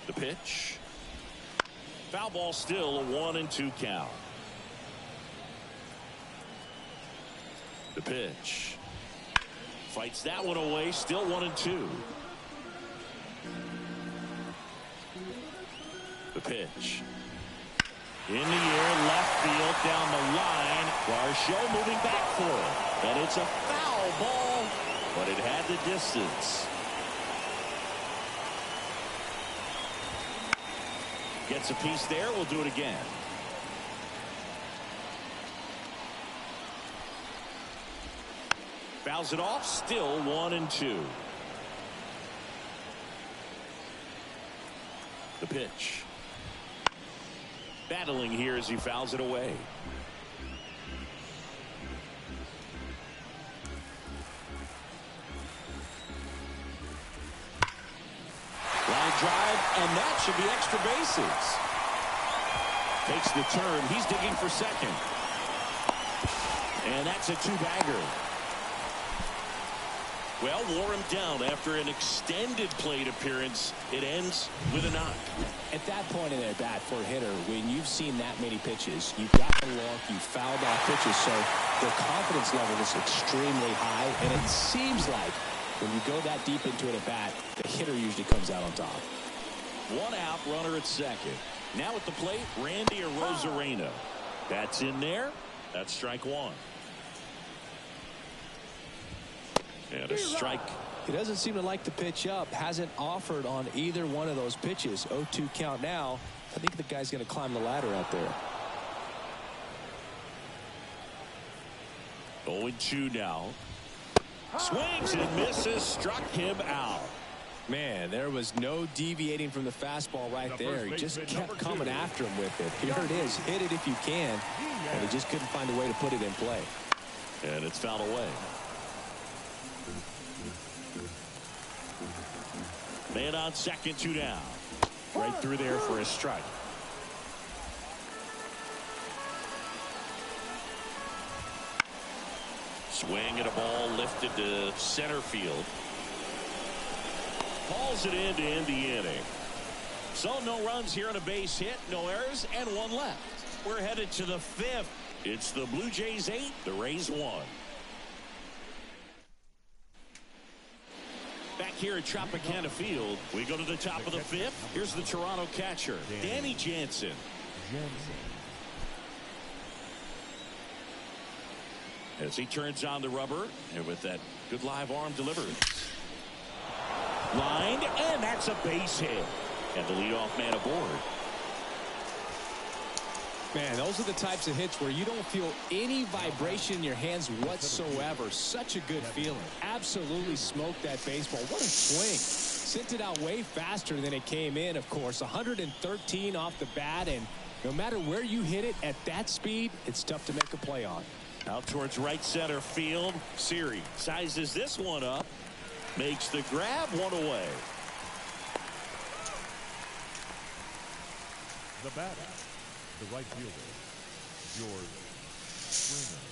Speaker 2: The pitch. Foul ball, still a 1-2 count. The pitch. Fights that one away, still 1-2. The pitch. In the air, left field, down the line. Varsho moving back for it. And it's a foul ball, but it had the distance. Gets a piece there. We'll do it again. Fouls it off. Still 1-2. The pitch. Battling here as he fouls it away. Line drive, and that should be extra bases. Takes the turn. He's digging for second. And that's a 2-bagger. Well, wore him down after an extended plate appearance. It ends with a knock.
Speaker 3: At that point in at bat for a hitter, when you've seen that many pitches, you've got the look, you've fouled off pitches, so the confidence level is extremely high, and it seems like when you go that deep into an at bat, the hitter usually comes out on top.
Speaker 2: 1 out, runner at second. Now at the plate, Randy Arozarena. That's in there. That's strike 1. And a strike.
Speaker 3: He doesn't seem to like the pitch up. Hasn't offered on either one of those pitches. 0-2 count now. I think the guy's going to climb the ladder out there.
Speaker 2: 0-2 now. Swings and misses. Struck him out.
Speaker 3: Man, there was no deviating from the fastball right there. He just kept coming after him with it. Here it is. Hit it if you can. And he just couldn't find a way to put it in play.
Speaker 2: And it's fouled away. Man on second, 2 down. Right through there for a strike. Swing at a ball lifted to center field. Hauls it in to end the inning. So no runs here on a base hit, no errors, and one left. We're headed to the 5th. It's the Blue Jays 8, the Rays 1. Back here at Tropicana Field, we go to the top of the 5th. Here's the Toronto catcher, Danny Jansen. As he turns on the rubber, and with that good live arm delivery. Lined, and that's a base hit. And the leadoff man aboard.
Speaker 3: Man, those are the types of hits where you don't feel any vibration in your hands whatsoever. Such a good feeling. Absolutely smoked that baseball. What a swing. Sent it out way faster than it came in, of course. 113 off the bat, and no matter where you hit it at that speed, it's tough to make a play on.
Speaker 2: Out towards right center field. Siri sizes this one up. Makes the grab, one away.
Speaker 4: The batter, the right fielder, George Springer.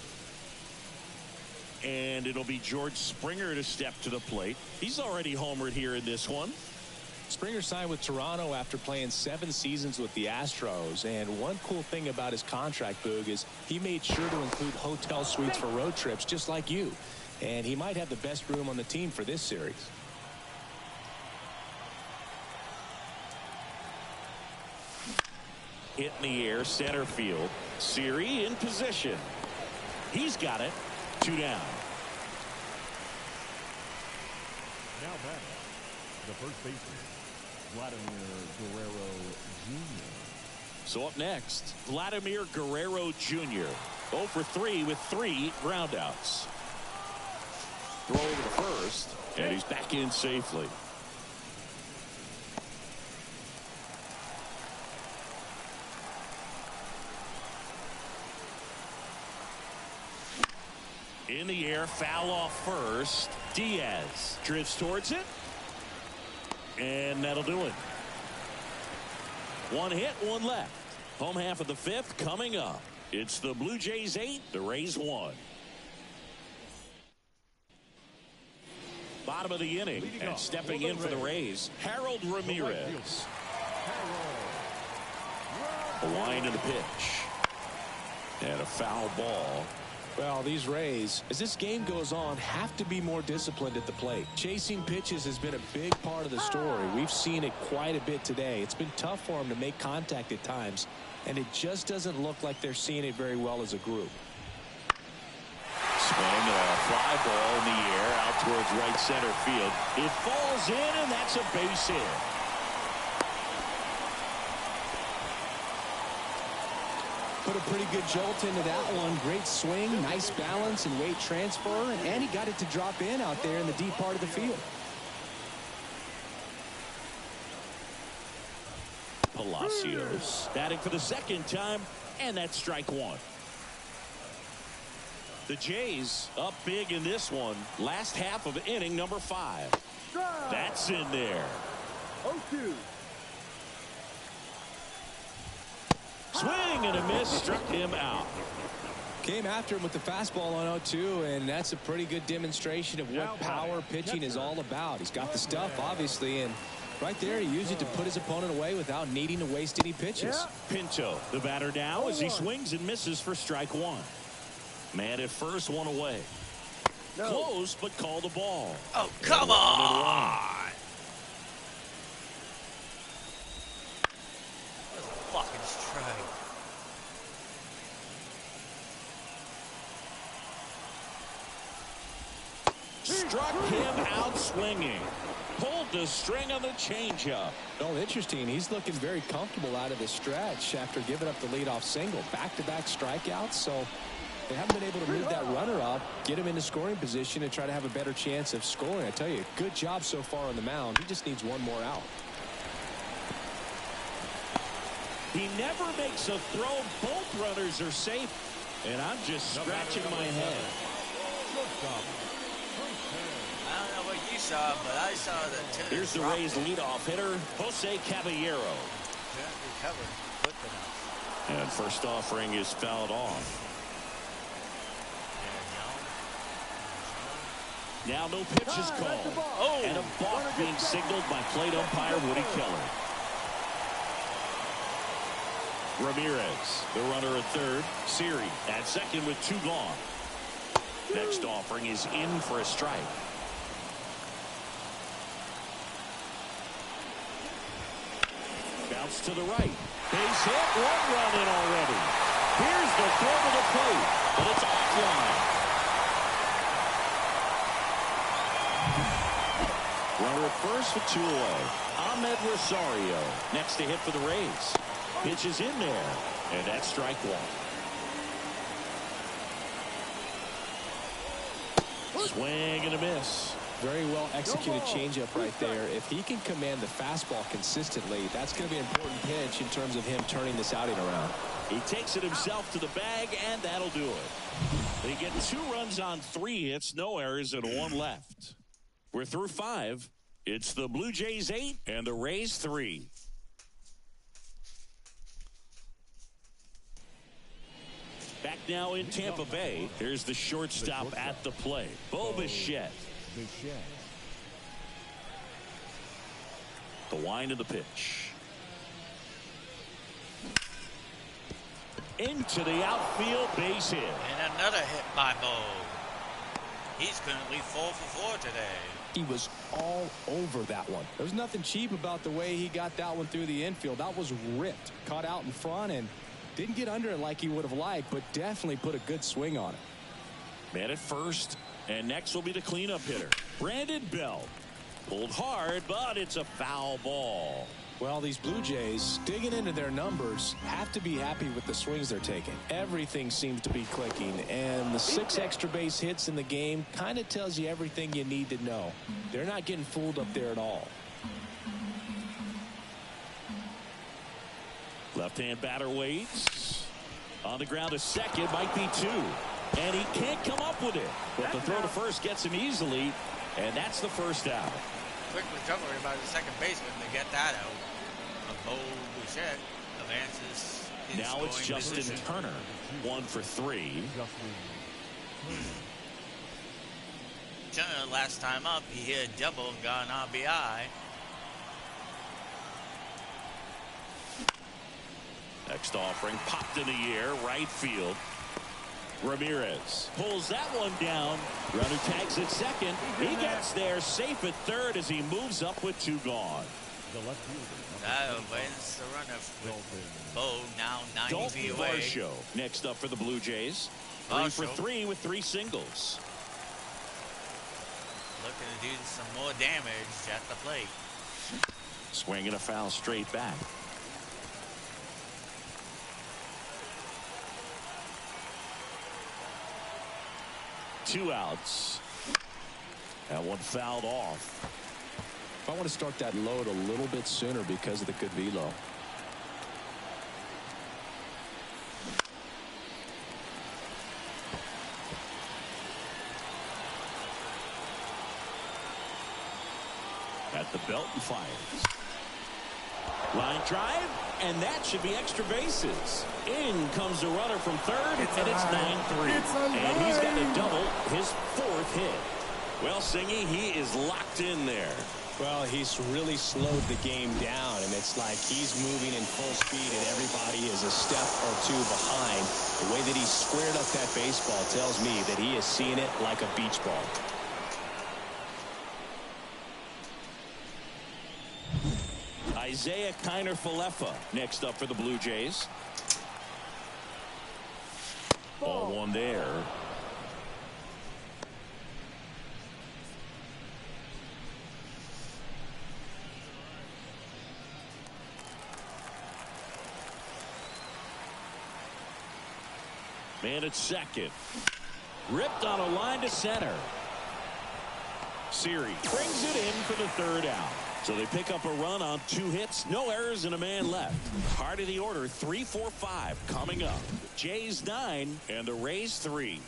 Speaker 2: And it'll be George Springer to step to the plate. He's already homered here in this one.
Speaker 3: Springer signed with Toronto after playing 7 seasons with the Astros. And one cool thing about his contract, Boog, is he made sure to include hotel suites for road trips just like you. And he might have the best room on the team for this series.
Speaker 2: Hit in the air, center field. Siri in position. He's got it. 2 down.
Speaker 4: Now back, the first baseman, Vladimir Guerrero Jr.
Speaker 2: So up next, Vladimir Guerrero Jr. 0 for 3 with 3 groundouts. Throw over the first, and he's back in safely. In the air, foul off first. Diaz drifts towards it. And that'll do it. 1 hit, 1 left. Home half of the 5th coming up. It's the Blue Jays 8, the Rays 1. Bottom of the inning, and stepping in for the Rays, Harold Ramirez. A wind in the pitch. And a foul ball.
Speaker 3: Well, these Rays, as this game goes on, have to be more disciplined at the plate. Chasing pitches has been a big part of the story. We've seen it quite a bit today. It's been tough for them to make contact at times, and it just doesn't look like they're seeing it very well as a group.
Speaker 2: Swing and a fly ball in the air out towards right center field. It falls in, and that's a base hit.
Speaker 3: Put a pretty good jolt into that one. Great swing, nice balance and weight transfer, and he got it to drop in out there in the deep part of the field.
Speaker 2: Palacios batting for the 2nd time, and that's strike 1. The Jays up big in this one. Last half of inning number 5. That's in there.
Speaker 5: 0-2.
Speaker 2: Swing and a miss, struck him out.
Speaker 3: Came after him with the fastball on 0-2, and that's a pretty good demonstration of what power pitching is all about. He's got the stuff, obviously, and right there he used it to put his opponent away without needing to waste any pitches.
Speaker 2: Pinto, the batter now, as he swings and misses for strike 1. Man at first, 1 away. Close, but called the ball.
Speaker 1: Oh, come on! Fucking strike.
Speaker 2: Struck him out swinging. Pulled the string on the changeup.
Speaker 3: Oh, interesting. He's looking very comfortable out of the stretch after giving up the leadoff single. Back-to-back strikeouts, so they haven't been able to move that runner up, get him into scoring position, and try to have a better chance of scoring. I tell you, good job so far on the mound. He just needs one more out.
Speaker 2: He never makes a throw. Both runners are safe. And I'm just scratching my head.
Speaker 1: I don't know what you saw, but I saw that too.
Speaker 2: Here's the Rays leadoff hitter, Jose Caballero.
Speaker 1: Recovered quick enough.
Speaker 2: And first offering is fouled off. Now no pitch is called.
Speaker 1: Oh.
Speaker 2: And a balk being signaled by plate umpire Woody Keller. Ramirez, the runner at third. Siri at second with 2 gone. Next offering is in for a strike. Bounce to the right. Base hit. 1 run in already. Here's the throw to the plate, but it's offline. Runner at first with 2 away. Ahmed Rosario next to hit for the Rays. Pitch is in there, and that's strike 1. Swing and a miss.
Speaker 3: Very well executed changeup right there. If he can command the fastball consistently, that's going to be an important pitch in terms of him turning this outing around.
Speaker 2: He takes it himself to the bag, and that'll do it. They get 2 runs on 3 hits, no errors, and 1 left. We're through 5. It's the Blue Jays 8 and the Rays 3. Back now in Tampa Bay. Here's the shortstop at the plate, Bo Bichette. The wind of the pitch. Into the outfield, base hit.
Speaker 1: And another hit by Bo. He's currently 4 for 4 today.
Speaker 3: He was all over that one. There's nothing cheap about the way he got that one through the infield. That was ripped. Caught out in front and didn't get under it like he would have liked, but definitely put a good swing on it.
Speaker 2: Man at first, and next will be the cleanup hitter, Brandon Belt. Pulled hard, but it's a foul ball.
Speaker 3: Well, these Blue Jays, digging into their numbers, have to be happy with the swings they're taking. Everything seems to be clicking, and the 6 extra base hits in the game kind of tells you everything you need to know. They're not getting fooled up there at all.
Speaker 2: Left-hand batter waits. On the ground to second, might be 2. And he can't come up with it. But the throw to first gets him easily, and that's the first out.
Speaker 1: Quick recovery by the second baseman to get that out. Bo Bichette advances.
Speaker 2: Now it's Justin
Speaker 1: position.
Speaker 2: Turner, 1 for 3.
Speaker 1: Turner last time up, he hit a double and got an RBI.
Speaker 2: Next offering popped in the air, right field. Ramirez pulls that one down. Runner tags at second. He gets there safe at third as he moves up with 2 gone.
Speaker 1: That wins the runner with Bo now 90 feet away.
Speaker 2: Varsho next up for the Blue Jays. 3 for 3 with 3 singles.
Speaker 1: Looking to do some more damage at the plate.
Speaker 2: Swing and a foul straight back. Two outs. That one fouled off.
Speaker 3: I want to start that load a little bit sooner because of the good velo.
Speaker 2: At the belt and fires. Line drive, and that should be extra bases. In comes the runner from third, and it's 9-3. And he's got to double, his 4th hit. Well, Singy, he is locked in there.
Speaker 3: Well, he's really slowed the game down, and it's like he's moving in full speed, and everybody is a step or 2 behind. The way that he squared up that baseball tells me that he is seeing it like a beach ball.
Speaker 2: Isaiah Kiner-Falefa next up for the Blue Jays. Ball 1 there. Man at second. Ripped on a line to center. Siri brings it in for the 3rd out. So they pick up a run on 2 hits, no errors, and a man left. Heart of the order, 3-4-5 coming up. Jays 9 and the Rays 3.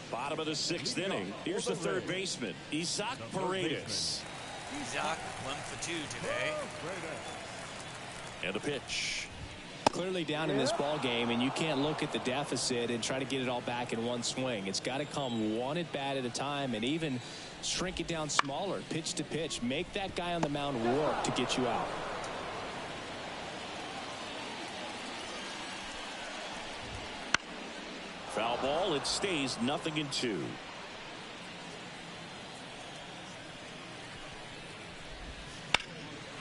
Speaker 2: Bottom of the 6th inning. Here's the 3rd baseman, Isaac Paredes.
Speaker 1: Isaac 1 for 2 today.
Speaker 2: And the pitch.
Speaker 3: Clearly down in this ball game, and you can't look at the deficit and try to get it all back in one swing. It's got to come 1 at bat at a time, and even shrink it down smaller, pitch to pitch. Make that guy on the mound work to get you out.
Speaker 2: Foul ball. It stays 0-2.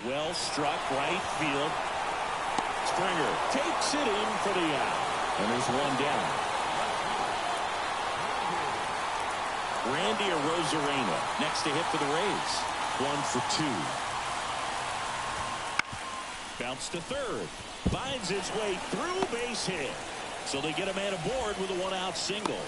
Speaker 2: Well struck right field. Springer takes it in for the out. And there's one down. Randy Arozarena next to hit for the Rays. 1 for 2. Bounce to third. Finds its way through, base hit. So they get a man aboard with a 1-out single.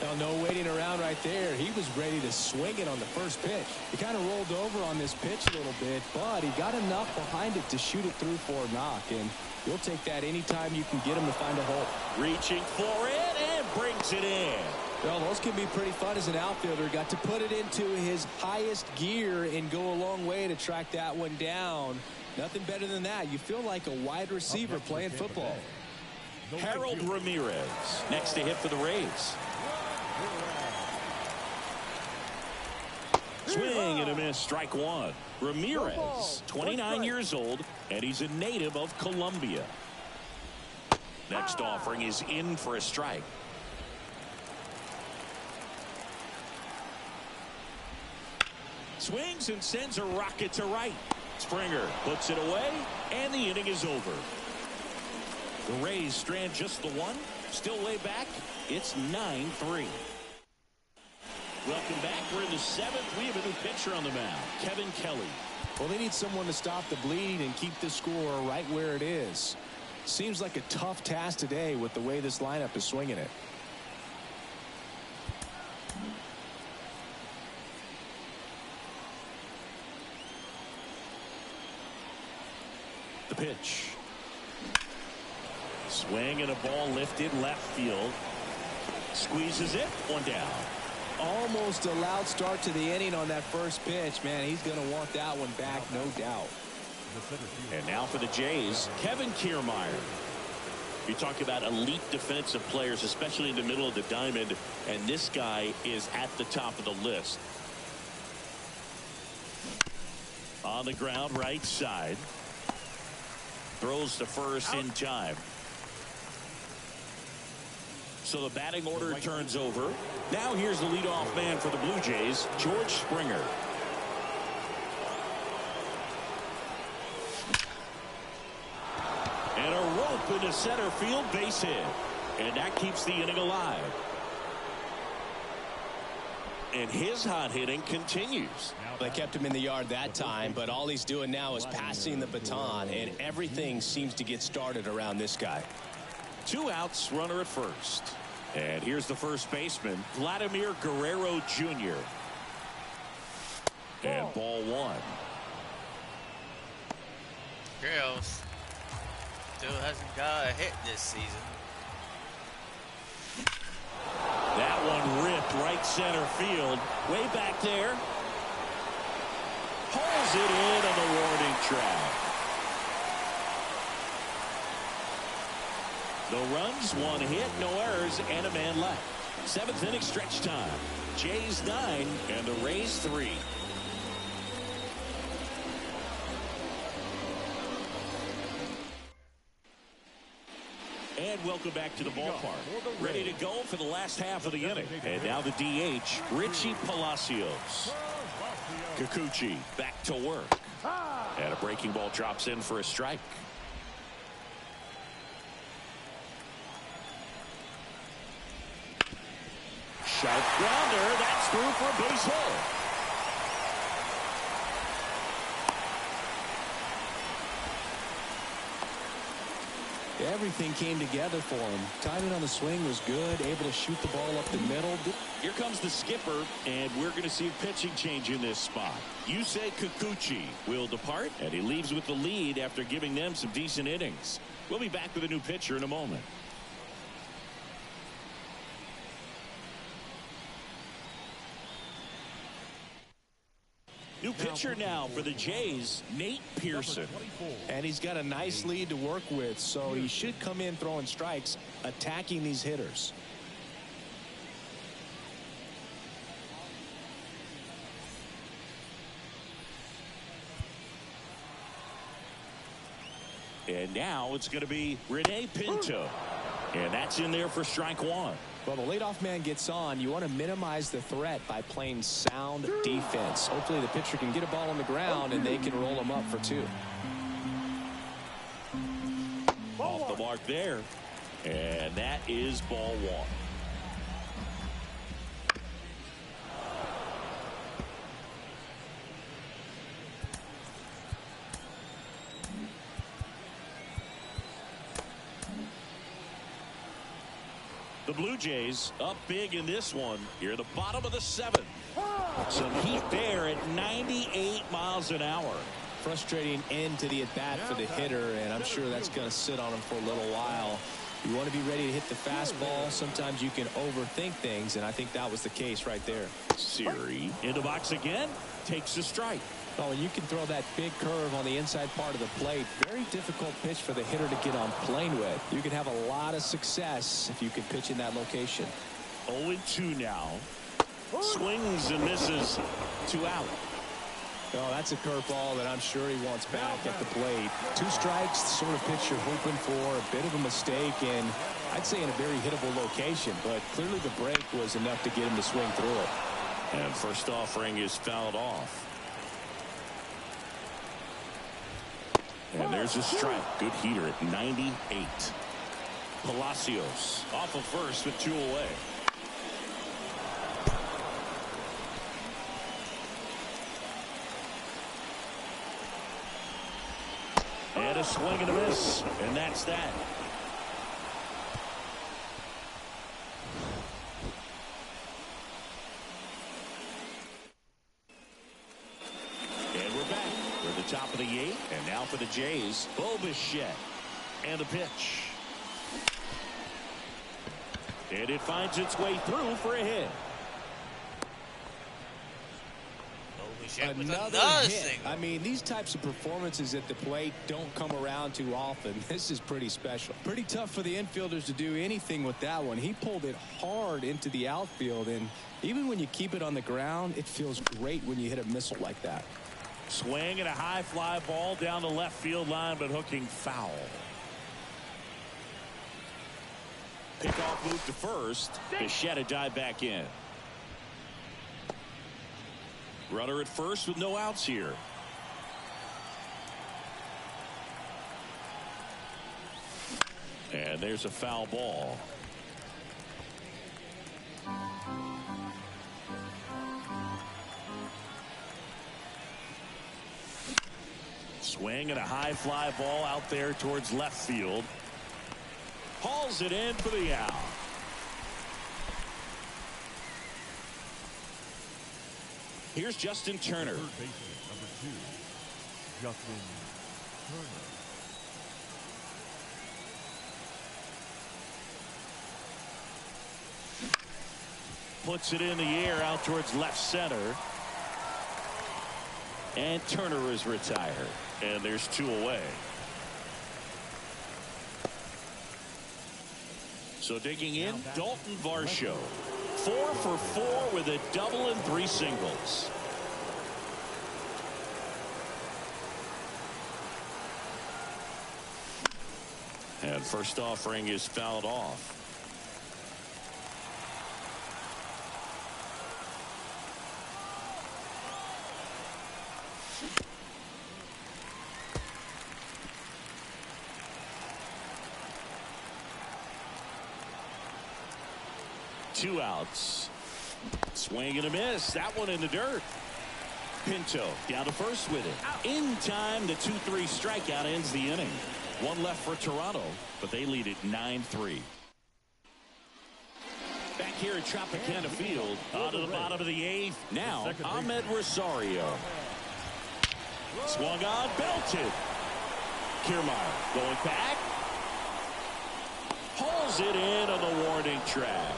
Speaker 3: Now, no waiting around right there. He was ready to swing it on the first pitch. He kind of rolled over on this pitch a little bit, but he got enough behind it to shoot it through for a knock. And you'll take that anytime you can get him to find a hole.
Speaker 2: Reaching for it and brings it in.
Speaker 3: Well, those can be pretty fun as an outfielder. Got to put it into his highest gear and go a long way to track that one down. Nothing better than that. You feel like a wide receiver playing football.
Speaker 2: Harold Ramirez next to hit for the Rays. Swing and a miss, strike one. Ramirez, 29 years old, and he's a native of Colombia. Next offering is in for a strike. Swings and sends a rocket to right. Springer puts it away, and the inning is over. The Rays strand just the one, still way back. It's 9-3. Welcome back. We're in the 7th. We have a new pitcher on the mound, Kevin Kelly.
Speaker 3: Well, they need someone to stop the bleed and keep the score right where it is. Seems like a tough task today with the way this lineup is swinging it.
Speaker 2: The pitch. Swing and a ball lifted left field. Squeezes it. One down.
Speaker 3: Almost a loud start to the inning on that first pitch. Man, he's going to want that one back, no doubt.
Speaker 2: And now for the Jays, Kevin Kiermaier. You talk about elite defensive players, especially in the middle of the diamond, and this guy is at the top of the list. On the ground, right side. Throws to first in time. So the batting order turns over. Now here's the leadoff man for the Blue Jays, George Springer. And a rope into center field, base hit. And that keeps the inning alive. And his hot hitting continues.
Speaker 3: They kept him in the yard that time, but all he's doing now is passing the baton, and everything seems to get started around this guy.
Speaker 2: 2 outs, runner at first. And here's the first baseman, Vladimir Guerrero Jr. And ball 1.
Speaker 1: Girls still hasn't got a hit this season.
Speaker 2: That one ripped right center field. Way back there. Pulls it in on the warning track. No runs, 1 hit, no errors, and a man left. 7th inning stretch time. Jays 9 and the Rays 3. And welcome back to the ballpark. Ready to go for the last half of the inning. And now the DH, Richie Palacios. Kikuchi back to work. And a breaking ball drops in for a strike. Sharp grounder. That's through for a base hit.
Speaker 3: Everything came together for him. Timing on the swing was good, able to shoot the ball up the middle.
Speaker 2: Here comes the skipper, and we're going to see a pitching change in this spot. Yusei Kikuchi will depart, and he leaves with the lead after giving them some decent innings. We'll be back with a new pitcher in a moment. New pitcher now for the Jays, Nate Pearson.
Speaker 3: And he's got a nice lead to work with, so he should come in throwing strikes, attacking these hitters.
Speaker 2: And now it's going to be Rene Pinto. And that's in there for strike one.
Speaker 3: Well, the leadoff man gets on. You want to minimize the threat by playing sound defense. Hopefully the pitcher can get a ball on the ground and they can roll him up for 2.
Speaker 2: Off the mark there. And that is ball 1. The Blue Jays up big in this one here at the bottom of the 7th. Some heat there at 98 miles an hour.
Speaker 3: Frustrating end to the at-bat for the hitter, and I'm sure that's going to sit on him for a little while. You want to be ready to hit the fastball. Sometimes you can overthink things, and I think that was the case right there.
Speaker 2: Siri in the box again, takes a strike.
Speaker 3: Oh, and you can throw that big curve on the inside part of the plate. Very difficult pitch for the hitter to get on plane with. You can have a lot of success if you can pitch in that location.
Speaker 2: 0-2 now. Swings and misses. 2 out.
Speaker 3: Oh, that's a curveball that I'm sure he wants back at the plate. 2 strikes, the sort of pitch you're hoping for. A bit of a mistake, and I'd say in a very hittable location. But clearly the break was enough to get him to swing through it.
Speaker 2: And first offering is fouled off. And there's a strike. Good heater at 98. Palacios off of first with 2 away. And a swing and a miss. And that's that. And we're back. We're at the top of the 8th. And now for the Jays, Bo Bichette. And a pitch. And it finds its way through for a hit.
Speaker 3: Another hit. I mean, these types of performances at the plate don't come around too often. This is pretty special. Pretty tough for the infielders to do anything with that one. He pulled it hard into the outfield, and even when you keep it on the ground, it feels great when you hit a missile like that.
Speaker 2: Swing and a high fly ball down the left field line, but hooking foul. Pickoff move to first. Bichette dive back in. Runner at first with no outs here. And there's a foul ball. Swing and a high fly ball out there towards left field. Hauls it in for the out. Here's Justin Turner.
Speaker 4: Third baseman, number 2, Justin Turner.
Speaker 2: Puts it in the air out towards left center. And Turner is retired. And there's 2 away. So digging in, Dalton Varsho. 4 for 4 with a double and 3 singles. And first offering is fouled off. Two outs. Swing and a miss. That one in the dirt. Pinto down to first with it. In time, the 2-3 strikeout ends the inning. 1 left for Toronto, but they lead it 9-3. Back here at Tropicana Field, on to the bottom of the 8th. Now, Ahmed Rosario. Swung on, belted. Kiermaier going back. Hauls it in on the warning track.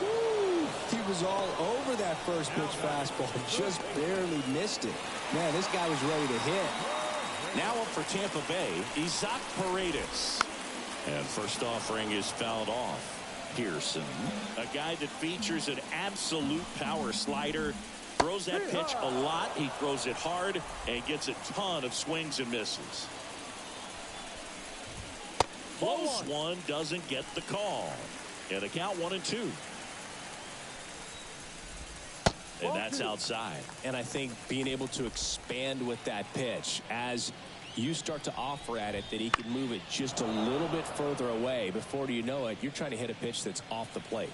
Speaker 3: Woo! He was all over that first pitch fastball. Just barely missed it. Man, this guy was ready to hit.
Speaker 2: Now up for Tampa Bay, Isaac Paredes. And first offering is fouled off. Pearson, a guy that features an absolute power slider. Throws that pitch a lot. He throws it hard and gets a ton of swings and misses. Close one doesn't get the call. And the count 1-2. And that's outside.
Speaker 3: And I think being able to expand with that pitch as you start to offer at it that he can move it just a little bit further away. Before you know it, you're trying to hit a pitch that's off the plate.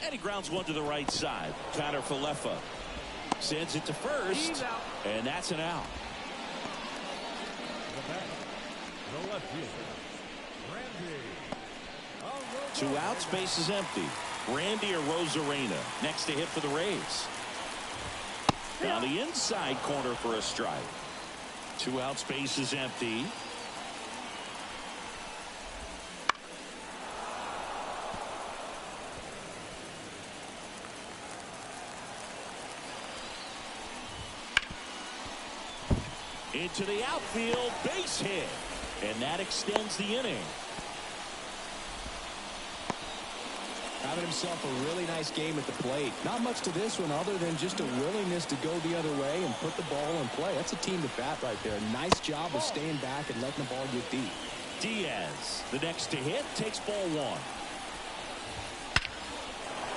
Speaker 2: And he grounds one to the right side. Connor Falefa sends it to first. And that's an out.
Speaker 4: The left fielder, Randy.
Speaker 2: 2 outs, base is empty. Randy Arozarena next to hit for the Rays. Down the inside corner for a strike. 2 outs, base is empty. Into the outfield, base hit. And that extends the inning.
Speaker 3: Having himself a really nice game at the plate. Not much to this one other than just a willingness to go the other way and put the ball in play. That's a team to bat right there. Nice job of staying back and letting the ball get deep.
Speaker 2: Diaz, the next to hit, takes ball 1.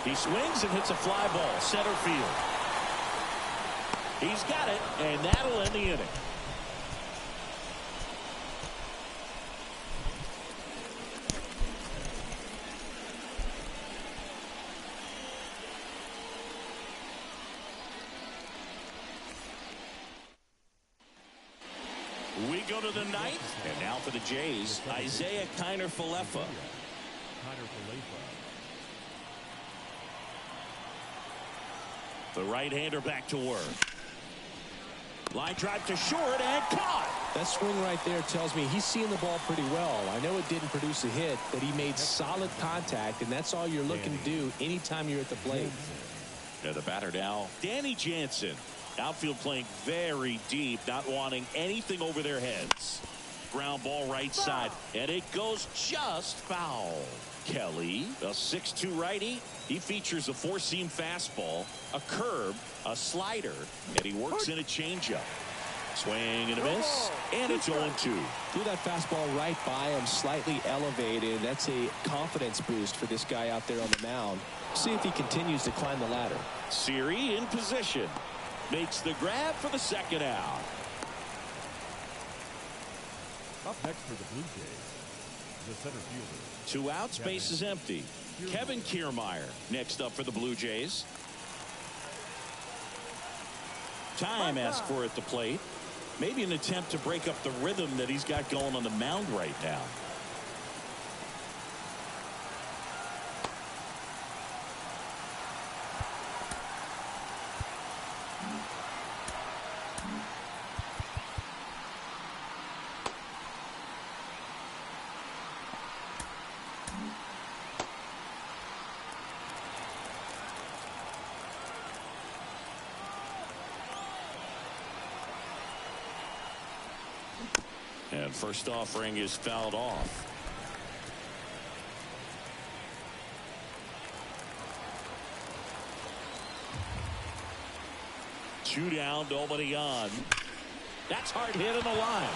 Speaker 2: He swings and hits a fly ball, center field. He's got it, and that'll end the inning. We go to the ninth, and now for the Jays, Isaiah Kiner Falefa. The right-hander back to work. Line drive to short and caught.
Speaker 3: That swing right there tells me he's seeing the ball pretty well. I know it didn't produce a hit, but he made solid contact, and that's all you're looking to do anytime you're at the plate.
Speaker 2: The batter now, Danny Jansen. Outfield playing very deep, not wanting anything over their heads. Ground ball right side, and it goes just foul. Kelly, a 6'2 righty. He features a 4-seam fastball, a curve, a slider, and he works in a changeup. Swing and a miss, and it's 0-2.
Speaker 3: Threw that fastball right by him, slightly elevated. That's a confidence boost for this guy out there on the mound. See if he continues to climb the ladder.
Speaker 2: Siri in position. Makes the grab for the second out.
Speaker 4: Up next for the Blue Jays, the center fielder.
Speaker 2: 2 outs, base is empty. Kevin Kiermaier next up for the Blue Jays. Time asked for at the plate. Maybe an attempt to break up the rhythm that he's got going on the mound right now. And first offering is fouled off. Two down, nobody on. That's hard hit in the line.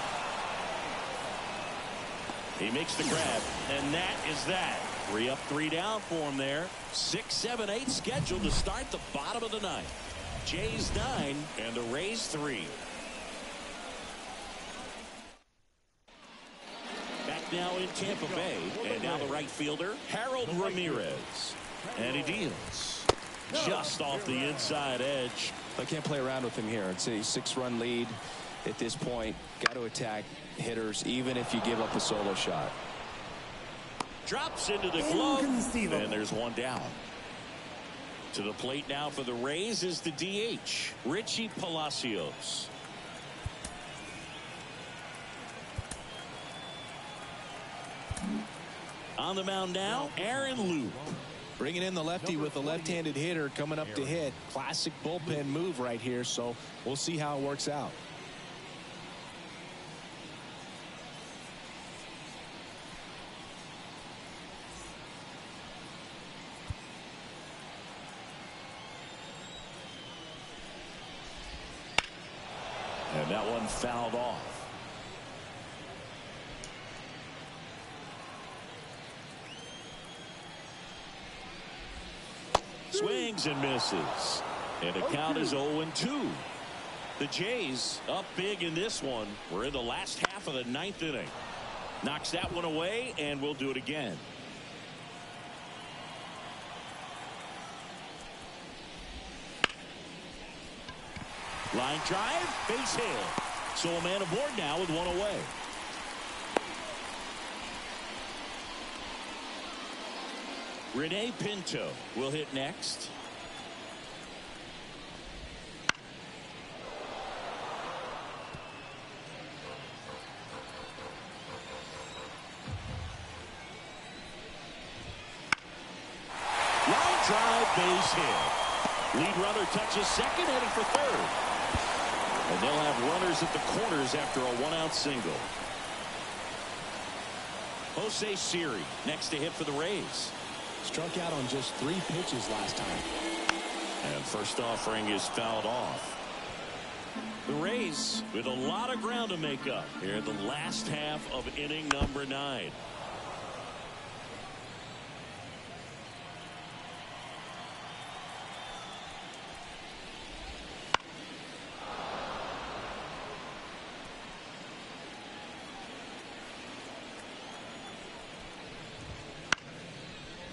Speaker 2: He makes the grab, and that is that. 3 up, 3 down for him there. 6, 7, 8 scheduled to start the bottom of the ninth. Jays 9 and the Rays 3. Now in Tampa Bay, and now the right fielder Harold Ramirez, and he deals just off the inside edge.
Speaker 3: I can't play around with him here. It's a 6-run lead at this point. Got to attack hitters even if you give up a solo shot.
Speaker 2: Drops into the glove, and there's one down. To the plate now for the Rays is the DH Richie Palacios. On the mound now, Aaron Loop.
Speaker 3: Bringing in the lefty with the left-handed hitter coming up to hit. Classic bullpen move right here, so we'll see how it works out.
Speaker 2: And that one fouled off. Swings and misses. And the count is 0-2. The Jays up big in this one. We're in the last half of the 9th inning. Knocks that one away, and we'll do it again. Line drive, base hit. So a man aboard now with one away. Rene Pinto will hit next. Line drive, base hit. Lead runner touches second, heading for third. And they'll have runners at the corners after a one-out single. Jose Siri next to hit for the Rays.
Speaker 3: Struck out on just 3 pitches last time.
Speaker 2: And first offering is fouled off. The Rays with a lot of ground to make up here in the last half of inning number 9.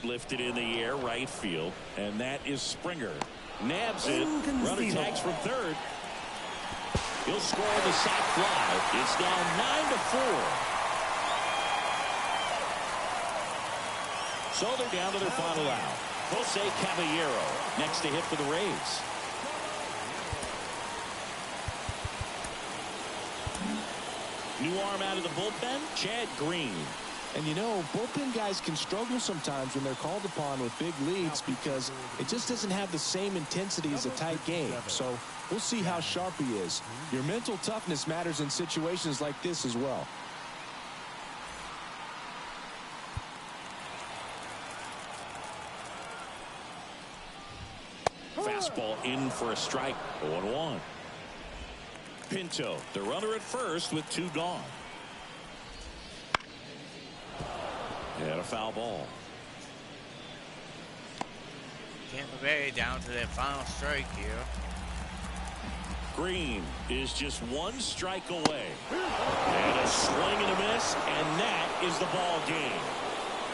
Speaker 2: Lifted in the air, right field, and that is Springer. Nabs it. Runner tags from third. He'll score the sac fly. It's now 9-4. So they're down to their final out. Jose Caballero next to hit for the Rays. New arm out of the bullpen, Chad Green.
Speaker 3: And you know, bullpen guys can struggle sometimes when they're called upon with big leads because it just doesn't have the same intensity as a tight game. So we'll see how sharp he is. Your mental toughness matters in situations like this as well.
Speaker 2: Fastball in for a strike. 0-1. Pinto, the runner at first with 2 gone. And a foul ball.
Speaker 1: Tampa Bay down to their final strike here.
Speaker 2: Green is just 1 strike away. And a swing and a miss, and that is the ball game.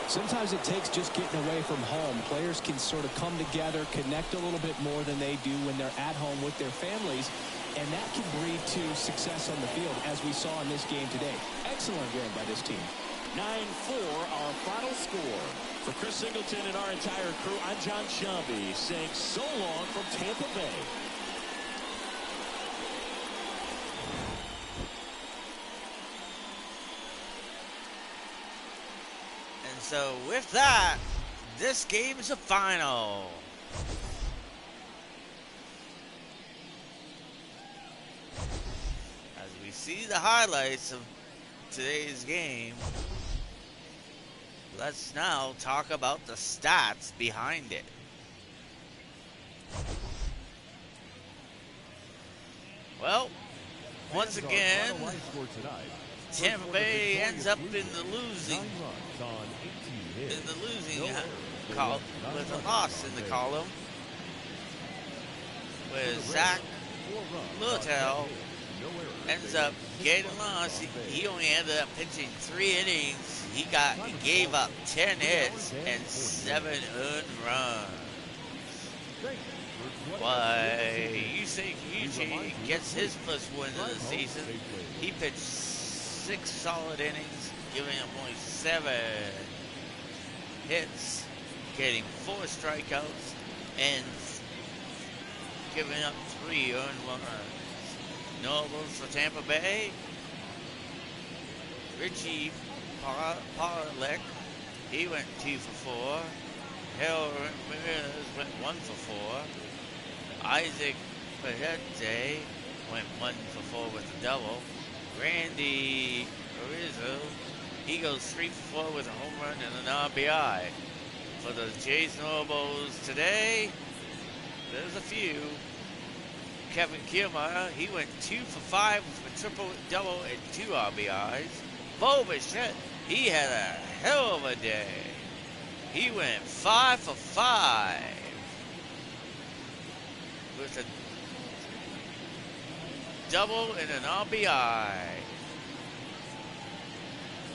Speaker 3: Sometimes it takes just getting away from home. Players can sort of come together, connect a little bit more than they do when they're at home with their families, and that can breed to success on the field, as we saw in this game today. Excellent win by this team.
Speaker 2: 9-4, our final score. For Chris Singleton and our entire crew, I'm John Shelby saying so long from Tampa Bay.
Speaker 1: And so with that, this game is a final. As we see the highlights of today's game, let's now talk about the stats behind it. Well, once again, Tampa Bay ends up in the losing column, with a loss in the column, where Zach Littell ends up getting lost. He only ended up pitching 3 innings. He gave up 10 hits and 7 earned runs. Why, you think Eugene gets his first win of the season? He pitched 6 solid innings, giving up only 7 hits, getting 4 strikeouts, and giving up 3 earned runs. Notables for Tampa Bay: Richie Parlick, he went 2 for 4. Harold Ramirez went 1 for 4. Isaac Pajete went 1 for 4 with a double. Randy Rizzo, he goes 3 for 4 with a home run and an RBI. For the Jays Notables today, there's a few. Kevin Kiermaier, he went 2 for 5 with a triple double and 2 RBIs. Bo Bichette, he had a hell of a day. He went 5 for 5 with a double and an RBI.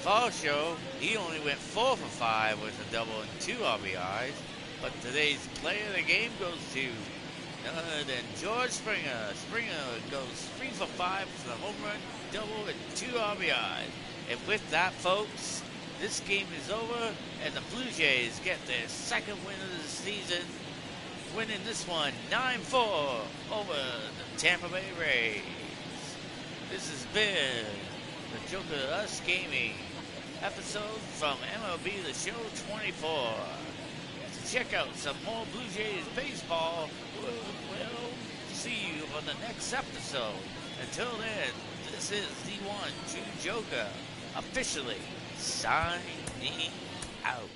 Speaker 1: Varsho, he only went 4 for 5 with a double and 2 RBIs. But today's player of the game goes to none other than George Springer. Springer goes 3 for 5 with a home run, double, and 2 RBIs. And with that, folks, this game is over, and the Blue Jays get their second win of the season, winning this one 9-4 over the Tampa Bay Rays. This has been the Joker Us Gaming episode from MLB The Show 24. To check out some more Blue Jays baseball, we'll see you on the next episode. Until then, this is the one true Joker, officially signing out.